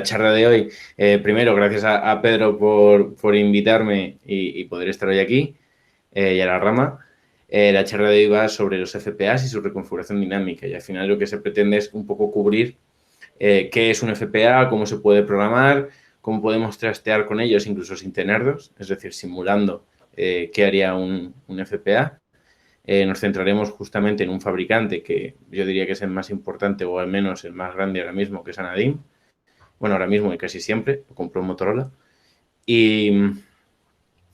charla de hoy. Primero, gracias a Pedro por invitarme y poder estar hoy aquí y a la rama. La charla de hoy va sobre los FPAs y su reconfiguración dinámica, y al final lo que se pretende es un poco cubrir qué es un FPA, cómo se puede programar, cómo podemos trastear con ellos incluso sin tenerlos, es decir, simulando qué haría un FPA. Nos centraremos justamente en un fabricante que yo diría que es el más importante o al menos el más grande ahora mismo, que es Anadim. Bueno, ahora mismo y casi siempre, lo compró Motorola. Y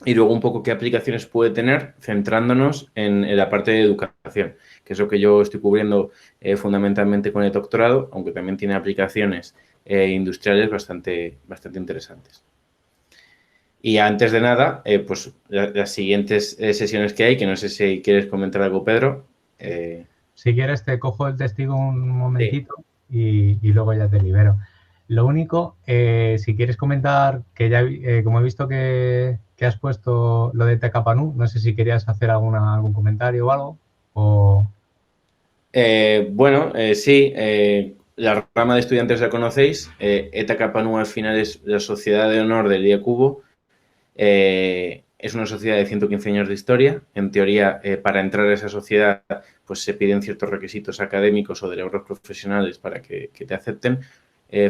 luego un poco qué aplicaciones puede tener, centrándonos en la parte de educación, que es lo que yo estoy cubriendo fundamentalmente con el doctorado, aunque también tiene aplicaciones industriales bastante interesantes. Y antes de nada, pues las siguientes sesiones que hay, que no sé si quieres comentar algo, Pedro. Si quieres, te cojo el testigo un Sí. momentito y luego ya te libero. Lo único, si quieres comentar, que ya como he visto que has puesto lo de Tecapanu, no sé si querías hacer algún comentario o algo. O... Bueno, sí, la rama de estudiantes la conocéis. ETA Kappa Nu al final es la sociedad de honor del Día Cubo. Es una sociedad de 115 años de historia. En teoría, para entrar a esa sociedad, pues se piden ciertos requisitos académicos o de logros profesionales para que te acepten.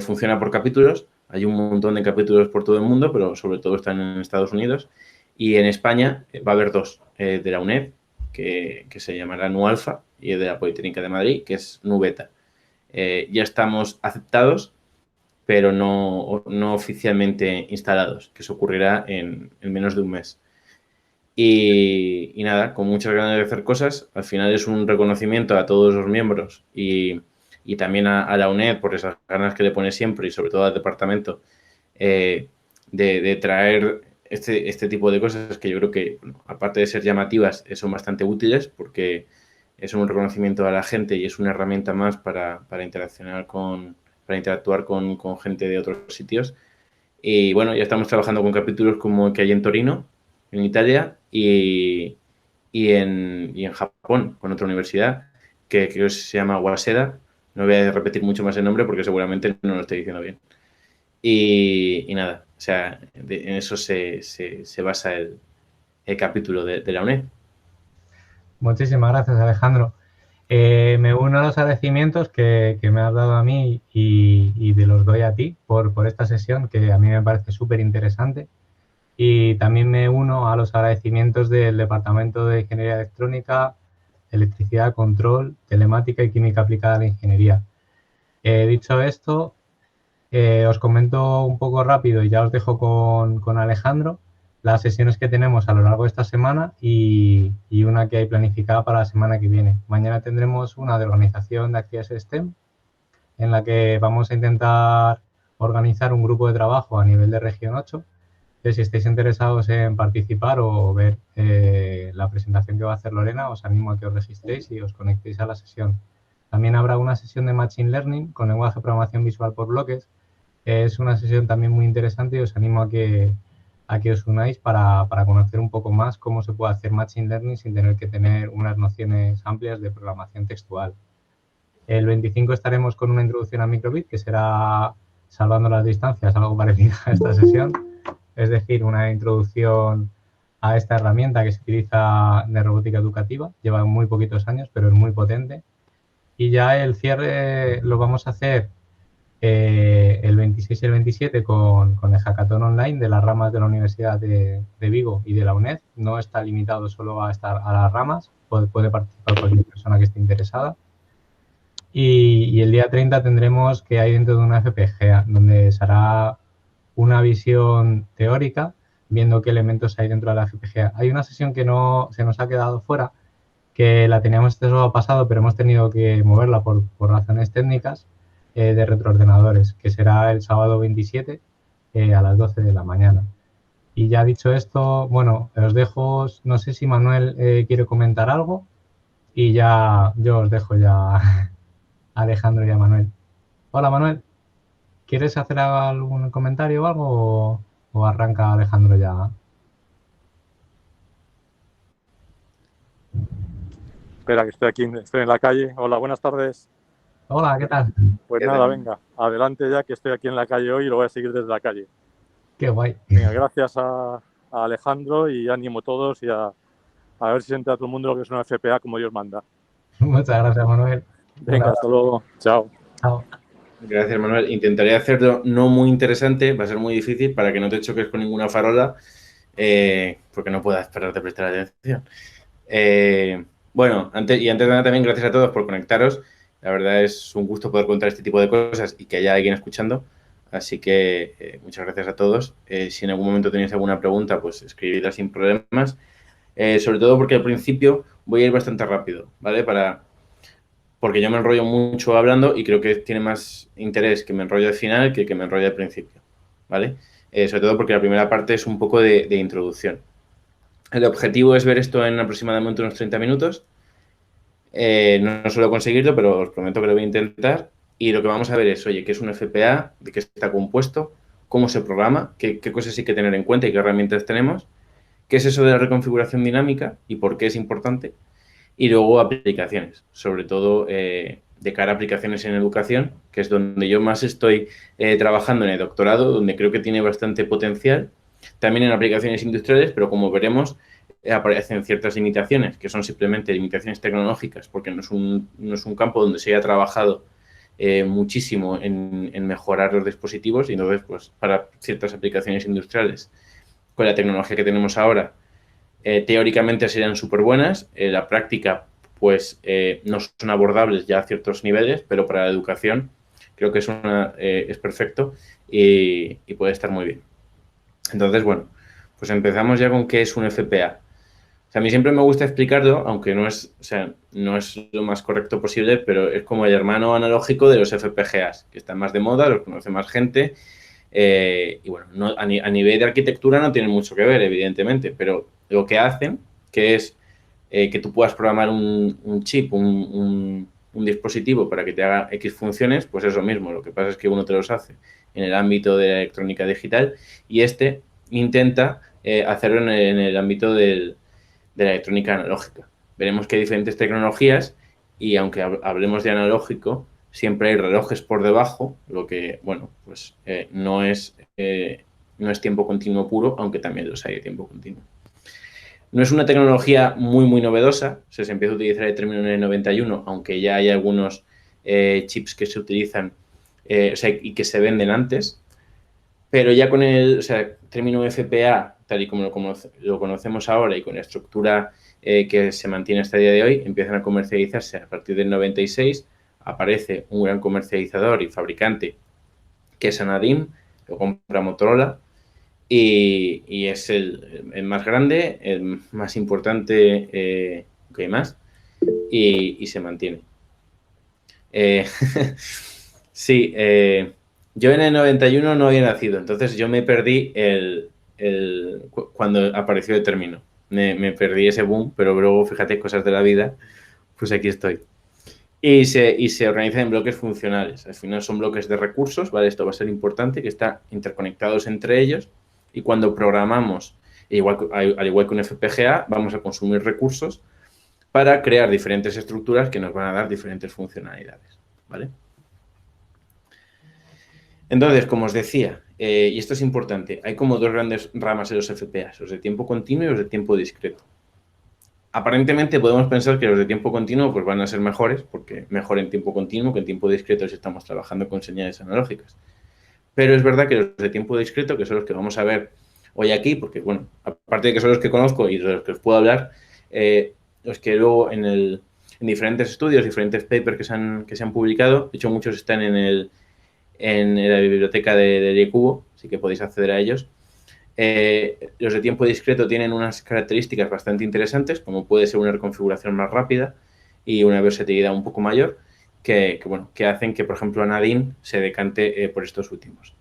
Funciona por capítulos. Hay un montón de capítulos por todo el mundo, pero sobre todo están en Estados Unidos. Y en España va a haber dos, de la UNED, que se llamará NUALFA, y de la Politécnica de Madrid, que es NUBETA. Ya estamos aceptados, pero no oficialmente instalados, que eso ocurrirá en menos de un mes. Y nada, con muchas ganas de hacer cosas. Al final es un reconocimiento a todos los miembros y también a la UNED por esas ganas que le pone siempre, y sobre todo al departamento, de traer este tipo de cosas que yo creo que, bueno, aparte de ser llamativas, son bastante útiles, porque es un reconocimiento a la gente y es una herramienta más para interactuar con gente de otros sitios. Y bueno, ya estamos trabajando con capítulos como el que hay en Torino, en Italia, y en Japón, con otra universidad, que creo que se llama Waseda. No voy a repetir mucho más el nombre porque seguramente no lo estoy diciendo bien. Y nada, o sea, en eso se basa el capítulo de la UNED. Muchísimas gracias, Alejandro. Me uno a los agradecimientos que me has dado a mí y te los doy a ti por esta sesión, que a mí me parece súper interesante. Y también me uno a los agradecimientos del Departamento de Ingeniería Electrónica, Electricidad, Control, Telemática y Química Aplicada a la Ingeniería. Dicho esto, os comento un poco rápido y ya os dejo con Alejandro las sesiones que tenemos a lo largo de esta semana y una que hay planificada para la semana que viene. Mañana tendremos una de organización de actividades STEM, en la que vamos a intentar organizar un grupo de trabajo a nivel de región 8. Entonces, si estáis interesados en participar o ver la presentación que va a hacer Lorena, os animo a que os registréis y os conectéis a la sesión. También habrá una sesión de Machine Learning con lenguaje de programación visual por bloques. Es una sesión también muy interesante y os animo a que os unáis para conocer un poco más cómo se puede hacer Machine Learning sin tener que tener unas nociones amplias de programación textual. El 25 estaremos con una introducción a Microbit, que será, salvando las distancias, algo parecido a esta sesión, es decir, una introducción a esta herramienta que se utiliza de robótica educativa. Lleva muy poquitos años, pero es muy potente. Y ya el cierre lo vamos a hacer el 26 y el 27 con el hackathon online de las ramas de la Universidad de Vigo y de la UNED. No está limitado solo a las ramas, puede participar cualquier persona que esté interesada. Y el día 30 tendremos que hay dentro de una FPGA, donde se hará una visión teórica, viendo qué elementos hay dentro de la FPGA. Hay una sesión que no se nos ha quedado fuera, que la teníamos este sábado pasado, pero hemos tenido que moverla por razones técnicas, de retroordenadores, que será el sábado 27 a las 12 de la mañana. Y ya dicho esto, bueno, os dejo, no sé si Manuel quiere comentar algo, y ya yo os dejo ya a Alejandro y a Manuel. Hola Manuel, ¿quieres hacer algún comentario o algo o arranca Alejandro ya? Espera, que estoy aquí, estoy en la calle. Hola, buenas tardes. Hola, ¿qué tal? Pues ¿Qué nada, tal? venga, adelante ya que estoy aquí en la calle hoy y lo voy a seguir desde la calle. Qué guay. Venga, gracias a Alejandro y ánimo todos y a ver si se entera todo el mundo lo que es una FPA como Dios manda. Muchas gracias, Manuel. Un Venga, hasta abrazo. luego. Chao. Chao. Gracias, Manuel. Intentaré hacerlo no muy interesante, va a ser muy difícil para que no te choques con ninguna farola, porque no puedas parar de prestar atención. Bueno, antes de nada también gracias a todos por conectaros. La verdad es un gusto poder contar este tipo de cosas y que haya alguien escuchando. Así que muchas gracias a todos. Si en algún momento tenéis alguna pregunta, pues escribidla sin problemas. Sobre todo porque al principio voy a ir bastante rápido, ¿vale? Porque yo me enrollo mucho hablando y creo que tiene más interés que me enrollo al final que me enrollo al principio, ¿vale? Sobre todo porque la primera parte es un poco de introducción. El objetivo es ver esto en aproximadamente unos 30 minutos. No suelo conseguirlo, pero os prometo que lo voy a intentar. Y lo que vamos a ver es, oye, ¿qué es un FPA? ¿De qué está compuesto? ¿Cómo se programa? ¿Qué cosas hay que tener en cuenta y qué herramientas tenemos? ¿Qué es eso de la reconfiguración dinámica y por qué es importante? Y luego aplicaciones, sobre todo de cara a aplicaciones en educación, que es donde yo más estoy trabajando en el doctorado, donde creo que tiene bastante potencial. También en aplicaciones industriales, pero como veremos, aparecen ciertas limitaciones, que son simplemente limitaciones tecnológicas, porque no es un campo donde se haya trabajado muchísimo en mejorar los dispositivos y entonces, pues, para ciertas aplicaciones industriales, con la tecnología que tenemos ahora, teóricamente serían súper buenas, la práctica pues no son abordables ya a ciertos niveles, pero para la educación creo que es perfecto y puede estar muy bien. Entonces, bueno, pues empezamos ya con qué es un FPA. O sea, a mí siempre me gusta explicarlo, aunque no es, o sea, no es lo más correcto posible, pero es como el hermano analógico de los FPGAs, que están más de moda, los conoce más gente. Y bueno, a nivel de arquitectura no tienen mucho que ver, evidentemente, pero lo que hacen, que es que tú puedas programar un chip, un dispositivo para que te haga X funciones, pues es lo mismo. Lo que pasa es que uno te los hace en el ámbito de la electrónica digital y este intenta hacerlo en el ámbito de la electrónica analógica. Veremos que hay diferentes tecnologías y aunque hablemos de analógico, siempre hay relojes por debajo, lo que, bueno, pues no es tiempo continuo puro, aunque también los hay de tiempo continuo. No es una tecnología muy novedosa, se empieza a utilizar el término en el 91, aunque ya hay algunos chips que se utilizan y que se venden antes, pero ya con el término FPA, tal y como lo conocemos ahora y con la estructura que se mantiene hasta el día de hoy, empiezan a comercializarse a partir del 96. Aparece un gran comercializador y fabricante que es Anadim, lo compra Motorola y es el más grande, el más importante que hay más y se mantiene. Sí, yo en el 91 no había nacido, entonces yo me perdí cuando apareció el término. Me perdí ese boom, pero luego, fíjate, cosas de la vida, pues aquí estoy. Y se organiza en bloques funcionales. Al final son bloques de recursos, ¿vale? Esto va a ser importante, que están interconectados entre ellos. Y cuando programamos, al igual que un FPGA, vamos a consumir recursos para crear diferentes estructuras que nos van a dar diferentes funcionalidades, ¿vale? Entonces, como os decía, y esto es importante, hay como dos grandes ramas en los FPAs, los de tiempo continuo y los de tiempo discreto. Aparentemente podemos pensar que los de tiempo continuo pues van a ser mejores, porque mejor en tiempo continuo que en tiempo discreto si estamos trabajando con señales analógicas. Pero es verdad que los de tiempo discreto, que son los que vamos a ver hoy aquí, porque, bueno, aparte de que son los que conozco y de los que os puedo hablar, los que luego en diferentes estudios, diferentes papers que se han publicado, de hecho muchos están en la biblioteca de IECUBO, así que podéis acceder a ellos. Los de tiempo discreto tienen unas características bastante interesantes, como puede ser una reconfiguración más rápida y una versatilidad un poco mayor, que hacen que, por ejemplo, Anadim se decante por estos últimos.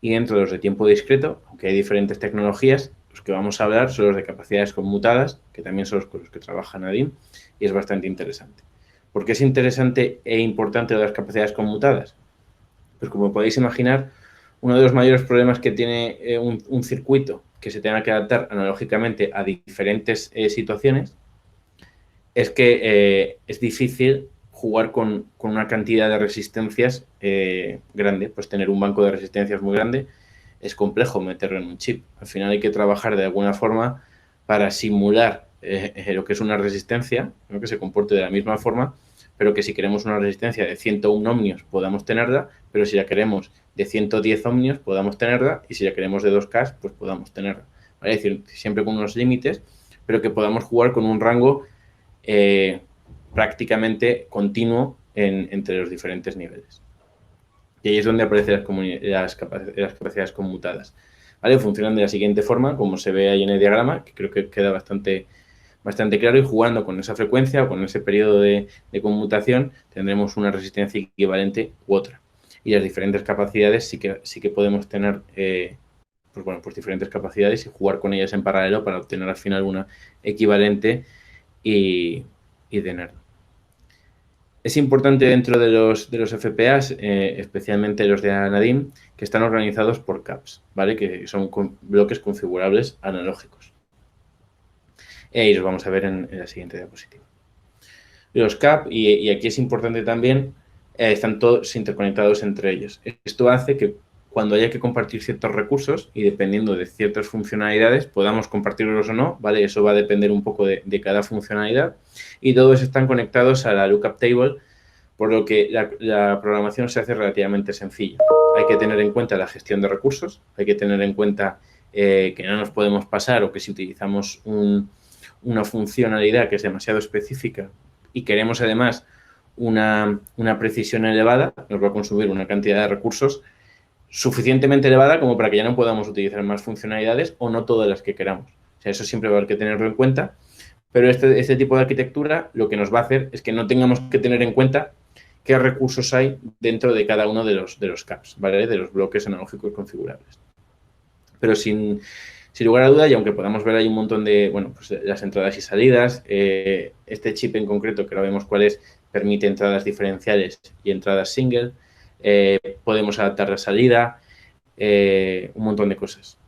Y dentro de los de tiempo discreto, aunque hay diferentes tecnologías, los que vamos a hablar son los de capacidades conmutadas, que también son los con los que trabaja Anadim, y es bastante interesante. ¿Por qué es interesante e importante lo de las capacidades conmutadas? Pues como podéis imaginar, uno de los mayores problemas que tiene un circuito que se tenga que adaptar analógicamente a diferentes situaciones es que es difícil jugar con una cantidad de resistencias grande, pues tener un banco de resistencias muy grande es complejo meterlo en un chip. Al final hay que trabajar de alguna forma para simular lo que es una resistencia, ¿no? Que se comporte de la misma forma, pero que si queremos una resistencia de 101 ohmios podamos tenerla, pero si la queremos de 110 ohmios podamos tenerla, y si la queremos de 2K, pues podamos tenerla. ¿Vale? Es decir, siempre con unos límites, pero que podamos jugar con un rango prácticamente continuo entre los diferentes niveles. Y ahí es donde aparecen las capacidades conmutadas. ¿Vale? Funcionan de la siguiente forma, como se ve ahí en el diagrama, que creo que queda bastante claro, y jugando con esa frecuencia o con ese periodo de conmutación tendremos una resistencia equivalente u otra. Y las diferentes capacidades sí que podemos tener pues diferentes capacidades y jugar con ellas en paralelo para obtener al final una equivalente y tenerlo. Es importante dentro de los FPAs, especialmente los de Anadim, que están organizados por caps, ¿vale? Que son bloques configurables analógicos. Y los vamos a ver en la siguiente diapositiva. Los cap, y aquí es importante también, están todos interconectados entre ellos. Esto hace que cuando haya que compartir ciertos recursos y dependiendo de ciertas funcionalidades, podamos compartirlos o no, ¿vale? Eso va a depender un poco de cada funcionalidad, y todos están conectados a la lookup table, por lo que la programación se hace relativamente sencilla. Hay que tener en cuenta la gestión de recursos, hay que tener en cuenta que no nos podemos pasar, o que si utilizamos una funcionalidad que es demasiado específica y queremos además una precisión elevada, nos va a consumir una cantidad de recursos suficientemente elevada como para que ya no podamos utilizar más funcionalidades o no todas las que queramos. O sea, eso siempre va a haber que tenerlo en cuenta, pero este tipo de arquitectura lo que nos va a hacer es que no tengamos que tener en cuenta qué recursos hay dentro de cada uno de los caps, ¿vale? De los bloques analógicos configurables. Pero sin lugar a duda, y aunque podamos ver ahí un montón de, bueno, pues las entradas y salidas, este chip en concreto, que ahora vemos cuál es, permite entradas diferenciales y entradas single, podemos adaptar la salida, un montón de cosas.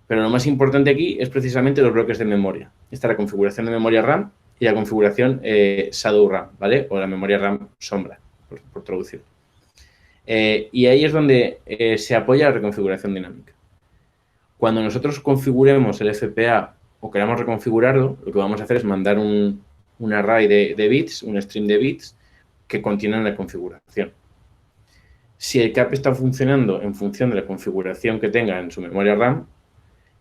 Pero lo más importante aquí es precisamente los bloques de memoria. Esta es la configuración de memoria RAM y la configuración Shadow RAM, ¿vale? O la memoria RAM sombra, por traducir. Y ahí es donde se apoya la reconfiguración dinámica. Cuando nosotros configuremos el FPA o queramos reconfigurarlo, lo que vamos a hacer es mandar un array de bits, un string de bits que contienen la configuración. Si el cap está funcionando en función de la configuración que tenga en su memoria RAM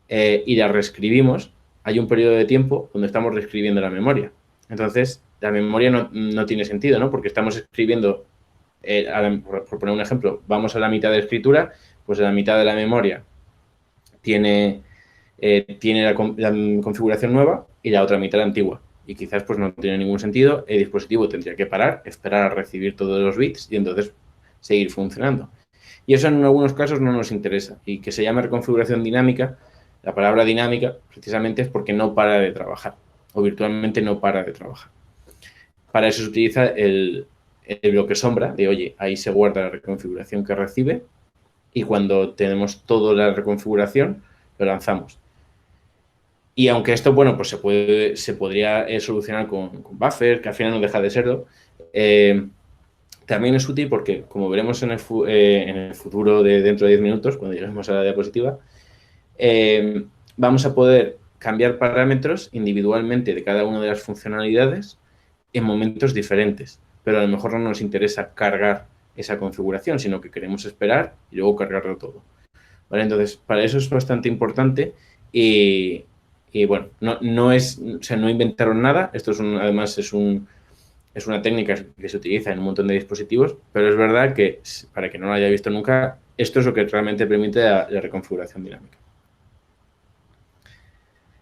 y la reescribimos, hay un periodo de tiempo donde estamos reescribiendo la memoria. Entonces, la memoria no tiene sentido, ¿no? Porque estamos escribiendo, por poner un ejemplo, vamos a la mitad de escritura, pues la mitad de la memoria tiene la configuración nueva y la otra mitad la antigua. Y quizás pues no tiene ningún sentido, el dispositivo tendría que parar, esperar a recibir todos los bits y entonces seguir funcionando. Y eso en algunos casos no nos interesa. Y que se llame reconfiguración dinámica, la palabra dinámica precisamente es porque no para de trabajar, o virtualmente no para de trabajar. Para eso se utiliza el bloque sombra de, oye, ahí se guarda la reconfiguración que recibe, y cuando tenemos toda la reconfiguración, lo lanzamos. Y aunque esto, bueno, pues se podría solucionar con buffer, que al final no deja de serlo, también es útil porque, como veremos en el futuro de dentro de 10 minutos, cuando lleguemos a la diapositiva, vamos a poder cambiar parámetros individualmente de cada una de las funcionalidades en momentos diferentes, pero a lo mejor no nos interesa cargar esa configuración, sino que queremos esperar y luego cargarlo todo. ¿Vale? Entonces, para eso es bastante importante y bueno, no inventaron nada. Esto además es una técnica que se utiliza en un montón de dispositivos, pero es verdad que, para quien no lo haya visto nunca, esto es lo que realmente permite la reconfiguración dinámica.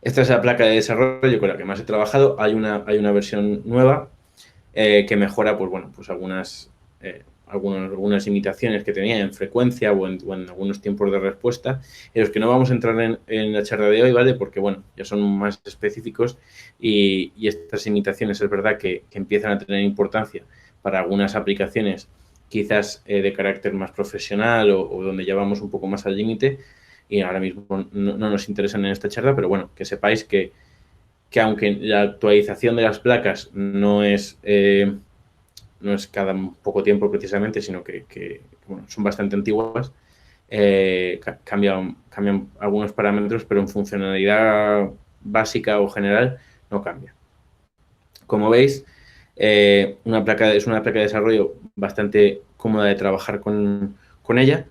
Esta es la placa de desarrollo con la que más he trabajado. Hay una versión nueva que mejora, pues bueno, pues algunas limitaciones que tenía en frecuencia o en algunos tiempos de respuesta, en los que no vamos a entrar en la charla de hoy, ¿vale? Porque, bueno, ya son más específicos y estas limitaciones es verdad que empiezan a tener importancia para algunas aplicaciones quizás de carácter más profesional o donde ya vamos un poco más al límite, y ahora mismo no nos interesan en esta charla, pero bueno, que sepáis que aunque la actualización de las placas no es no es cada poco tiempo precisamente, sino que bueno, son bastante antiguas, cambian algunos parámetros, pero en funcionalidad básica o general no cambia. Como veis, es una placa de desarrollo bastante cómoda de trabajar con ella.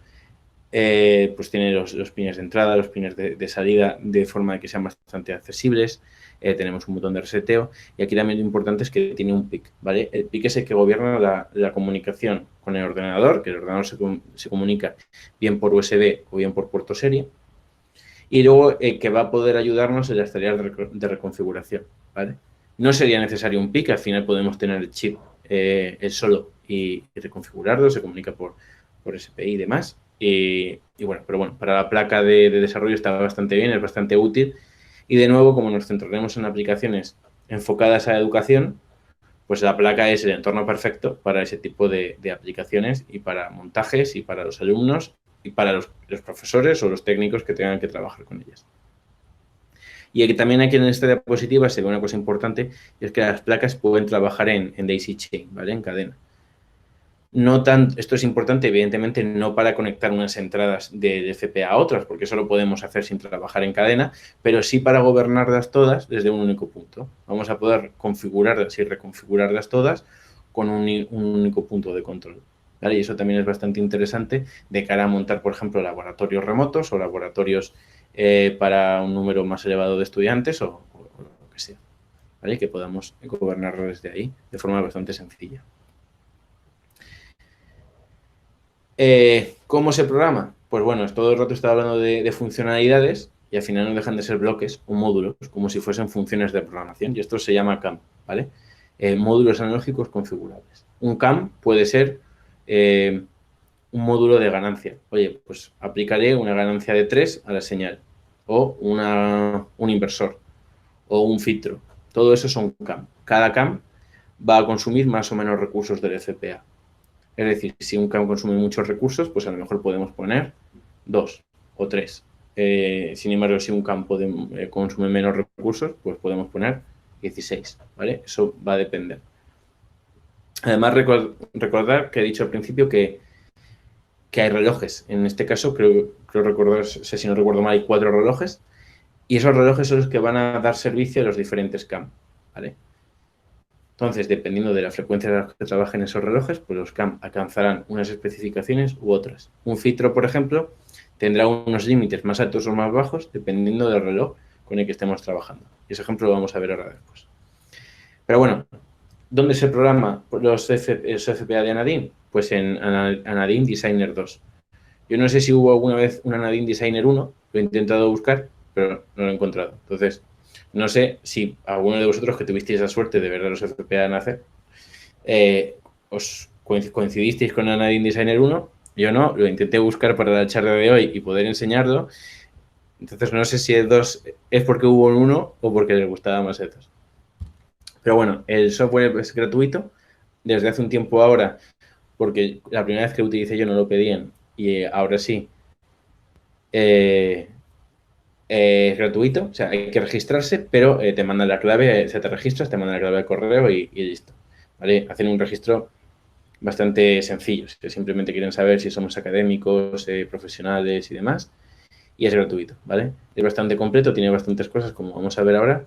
Pues tiene los pines de entrada, los pines de salida, de forma que sean bastante accesibles. Tenemos un botón de reseteo y aquí también lo importante es que tiene un PIC, ¿vale? El PIC es el que gobierna la comunicación con el ordenador, que el ordenador se comunica bien por USB o bien por puerto serie, y luego que va a poder ayudarnos en las tareas de reconfiguración, ¿vale? No sería necesario un PIC, al final podemos tener el chip el solo y reconfigurarlo, se comunica por SPI y demás. Y bueno, pero bueno, para la placa de desarrollo está bastante bien, es bastante útil. Y de nuevo, como nos centraremos en aplicaciones enfocadas a la educación, pues la placa es el entorno perfecto para ese tipo de aplicaciones y para montajes y para los alumnos y para los profesores o los técnicos que tengan que trabajar con ellas. Y aquí, también aquí en esta diapositiva se ve una cosa importante, y es que las placas pueden trabajar en daisy chain, ¿vale? En cadena. Esto es importante, evidentemente, no para conectar unas entradas de FPA a otras, porque eso lo podemos hacer sin trabajar en cadena, pero sí para gobernarlas todas desde un único punto. Vamos a poder configurarlas y reconfigurarlas todas con un único punto de control, ¿vale? Y eso también es bastante interesante de cara a montar, por ejemplo, laboratorios remotos o laboratorios para un número más elevado de estudiantes o lo que sea, ¿vale? Que podamos gobernarlo desde ahí de forma bastante sencilla. ¿Cómo se programa? Pues bueno, todo el rato está hablando de funcionalidades y al final no dejan de ser bloques o módulos, como si fuesen funciones de programación, y esto se llama CAM, ¿vale? Módulos analógicos configurables. Un CAM puede ser un módulo de ganancia. Oye, pues aplicaré una ganancia de 3 a la señal, o un inversor, o un filtro. Todo eso son CAM. Cada CAM va a consumir más o menos recursos del FPA. Es decir, si un CAM consume muchos recursos, pues a lo mejor podemos poner 2 o 3. Sin embargo, si un CAM consume menos recursos, pues podemos poner 16, ¿vale? Eso va a depender. Además, recordar que he dicho al principio que hay relojes. En este caso, creo recordar, si no recuerdo mal, hay 4 relojes. Y esos relojes son los que van a dar servicio a los diferentes CAM, ¿vale? Entonces, dependiendo de la frecuencia de la que trabajen esos relojes, pues los CAM alcanzarán unas especificaciones u otras. Un filtro, por ejemplo, tendrá unos límites más altos o más bajos dependiendo del reloj con el que estemos trabajando. Y ese ejemplo lo vamos a ver ahora después. Pero bueno, ¿dónde se programa los FPA de Anadin? Pues en Anadin Designer 2. Yo no sé si hubo alguna vez un Anadin Designer 1, lo he intentado buscar, pero no lo he encontrado. Entonces, no sé si alguno de vosotros que tuvisteis la suerte de ver a los FPA nacer, os coincidisteis con Anadin Designer 1, yo no, lo intenté buscar para la charla de hoy y poder enseñarlo. Entonces, no sé si el 2 es porque hubo un 1 o porque les gustaba más el 2. Pero bueno, el software es gratuito desde hace un tiempo ahora, porque la primera vez que lo utilicé yo no lo pedían y ahora sí. Es gratuito, o sea, hay que registrarse, pero te mandan la clave, te registras, te mandan la clave de correo y listo, ¿vale? Hacen un registro bastante sencillo, que simplemente quieren saber si somos académicos, profesionales y demás, y es gratuito, ¿vale? Es bastante completo, tiene bastantes cosas, como vamos a ver ahora,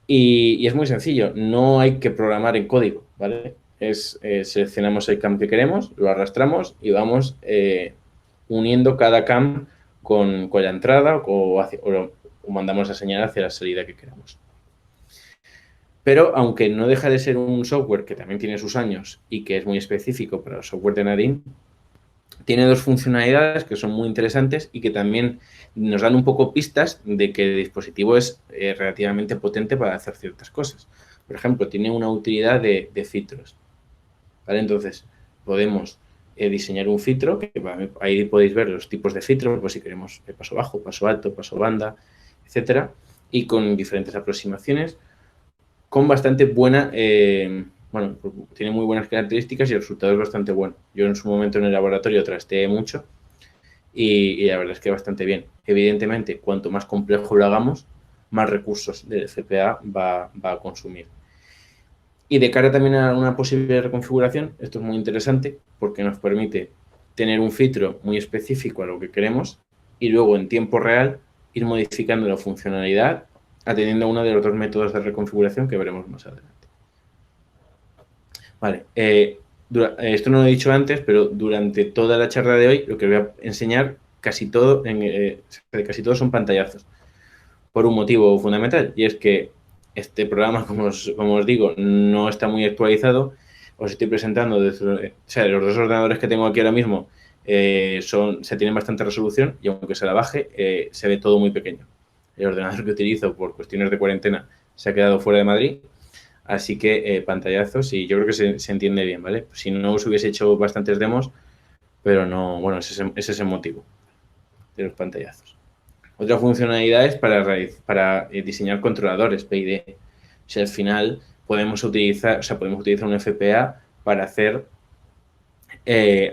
y es muy sencillo, no hay que programar en código, ¿vale? Seleccionamos el CAM que queremos, lo arrastramos y vamos uniendo cada CAM con la entrada o mandamos la señal hacia la salida que queramos. Pero aunque no deja de ser un software que también tiene sus años y que es muy específico para el software de Anadin, tiene 2 funcionalidades que son muy interesantes y que también nos dan un poco pistas de que el dispositivo es relativamente potente para hacer ciertas cosas. Por ejemplo, tiene una utilidad de filtros, ¿vale? Entonces, podemos diseñar un filtro, que ahí podéis ver los tipos de filtros, pues si queremos paso bajo, paso alto, paso banda, etcétera, y con diferentes aproximaciones, con bastante buena, bueno, tiene muy buenas características y el resultado es bastante bueno. Yo en su momento en el laboratorio trasteé mucho y la verdad es que bastante bien. Evidentemente, cuanto más complejo lo hagamos, más recursos del FPA va a consumir. Y de cara también a una posible reconfiguración, esto es muy interesante porque nos permite tener un filtro muy específico a lo que queremos y luego en tiempo real ir modificando la funcionalidad atendiendo a uno de los dos métodos de reconfiguración que veremos más adelante. Vale, esto no lo he dicho antes, pero durante toda la charla de hoy lo que os voy a enseñar casi todo son pantallazos por un motivo fundamental, y es que este programa, como os digo, no está muy actualizado. Os estoy presentando, los dos ordenadores que tengo aquí ahora mismo se tienen bastante resolución y aunque se la baje, se ve todo muy pequeño. El ordenador que utilizo por cuestiones de cuarentena se ha quedado fuera de Madrid, así que pantallazos y yo creo que se entiende bien, ¿vale? Si no os hubiese hecho bastantes demos, pero no, bueno, ese es el motivo de los pantallazos. Otra funcionalidad es para diseñar controladores PID. O sea, al final podemos utilizar un FPA para hacer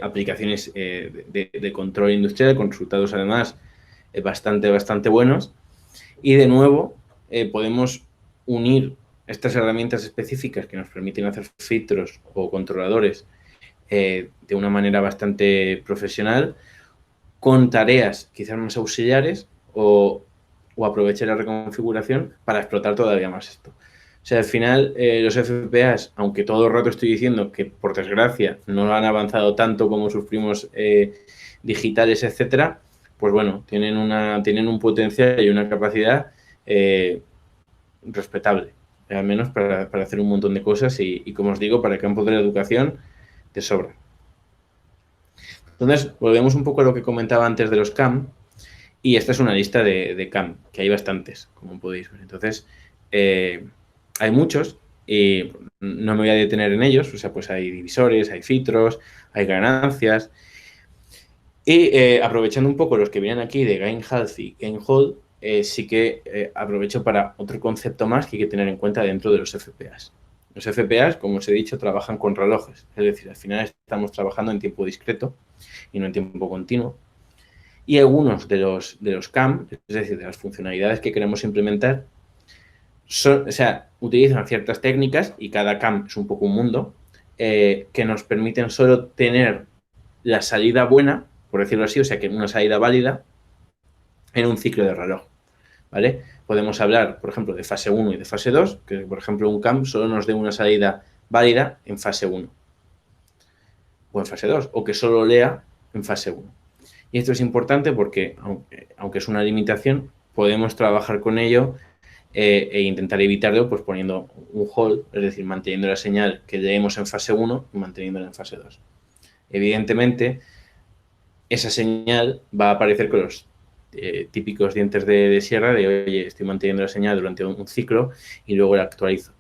aplicaciones de control industrial con resultados además bastante buenos. Y de nuevo podemos unir estas herramientas específicas que nos permiten hacer filtros o controladores de una manera bastante profesional con tareas quizás más auxiliares o aprovechar la reconfiguración para explotar todavía más esto. O sea, al final los FPAs, aunque todo el rato estoy diciendo que por desgracia no han avanzado tanto como sus primos digitales, etcétera, pues bueno, tienen un potencial y una capacidad respetable, al menos para hacer un montón de cosas y como os digo, para el campo de la educación de sobra. Entonces, volvemos un poco a lo que comentaba antes de los CAM, y esta es una lista de CAM, que hay bastantes, como podéis ver. Entonces, hay muchos y no me voy a detener en ellos. O sea, pues hay divisores, hay filtros, hay ganancias. Y aprovechando un poco los que vienen aquí de Gain Health y Gain Hold, sí que aprovecho para otro concepto más que hay que tener en cuenta dentro de los FPAs. Los FPAs, como os he dicho, trabajan con relojes. Es decir, al final estamos trabajando en tiempo discreto y no en tiempo continuo. Y algunos de los CAM, es decir, de las funcionalidades que queremos implementar, utilizan ciertas técnicas, y cada CAM es un poco un mundo, que nos permiten solo tener la salida buena, por decirlo así, o sea, que una salida válida en un ciclo de reloj, ¿vale? Podemos hablar, por ejemplo, de fase 1 y de fase 2, que, por ejemplo, un CAM solo nos dé una salida válida en fase 1 o en fase 2, o que solo lea en fase 1. Y esto es importante porque, aunque es una limitación, podemos trabajar con ello e intentar evitarlo pues poniendo un hold, es decir, manteniendo la señal que leemos en fase 1 y manteniéndola en fase 2. Evidentemente, esa señal va a aparecer con los típicos dientes de sierra de, oye, estoy manteniendo la señal durante un ciclo y luego la actualizo.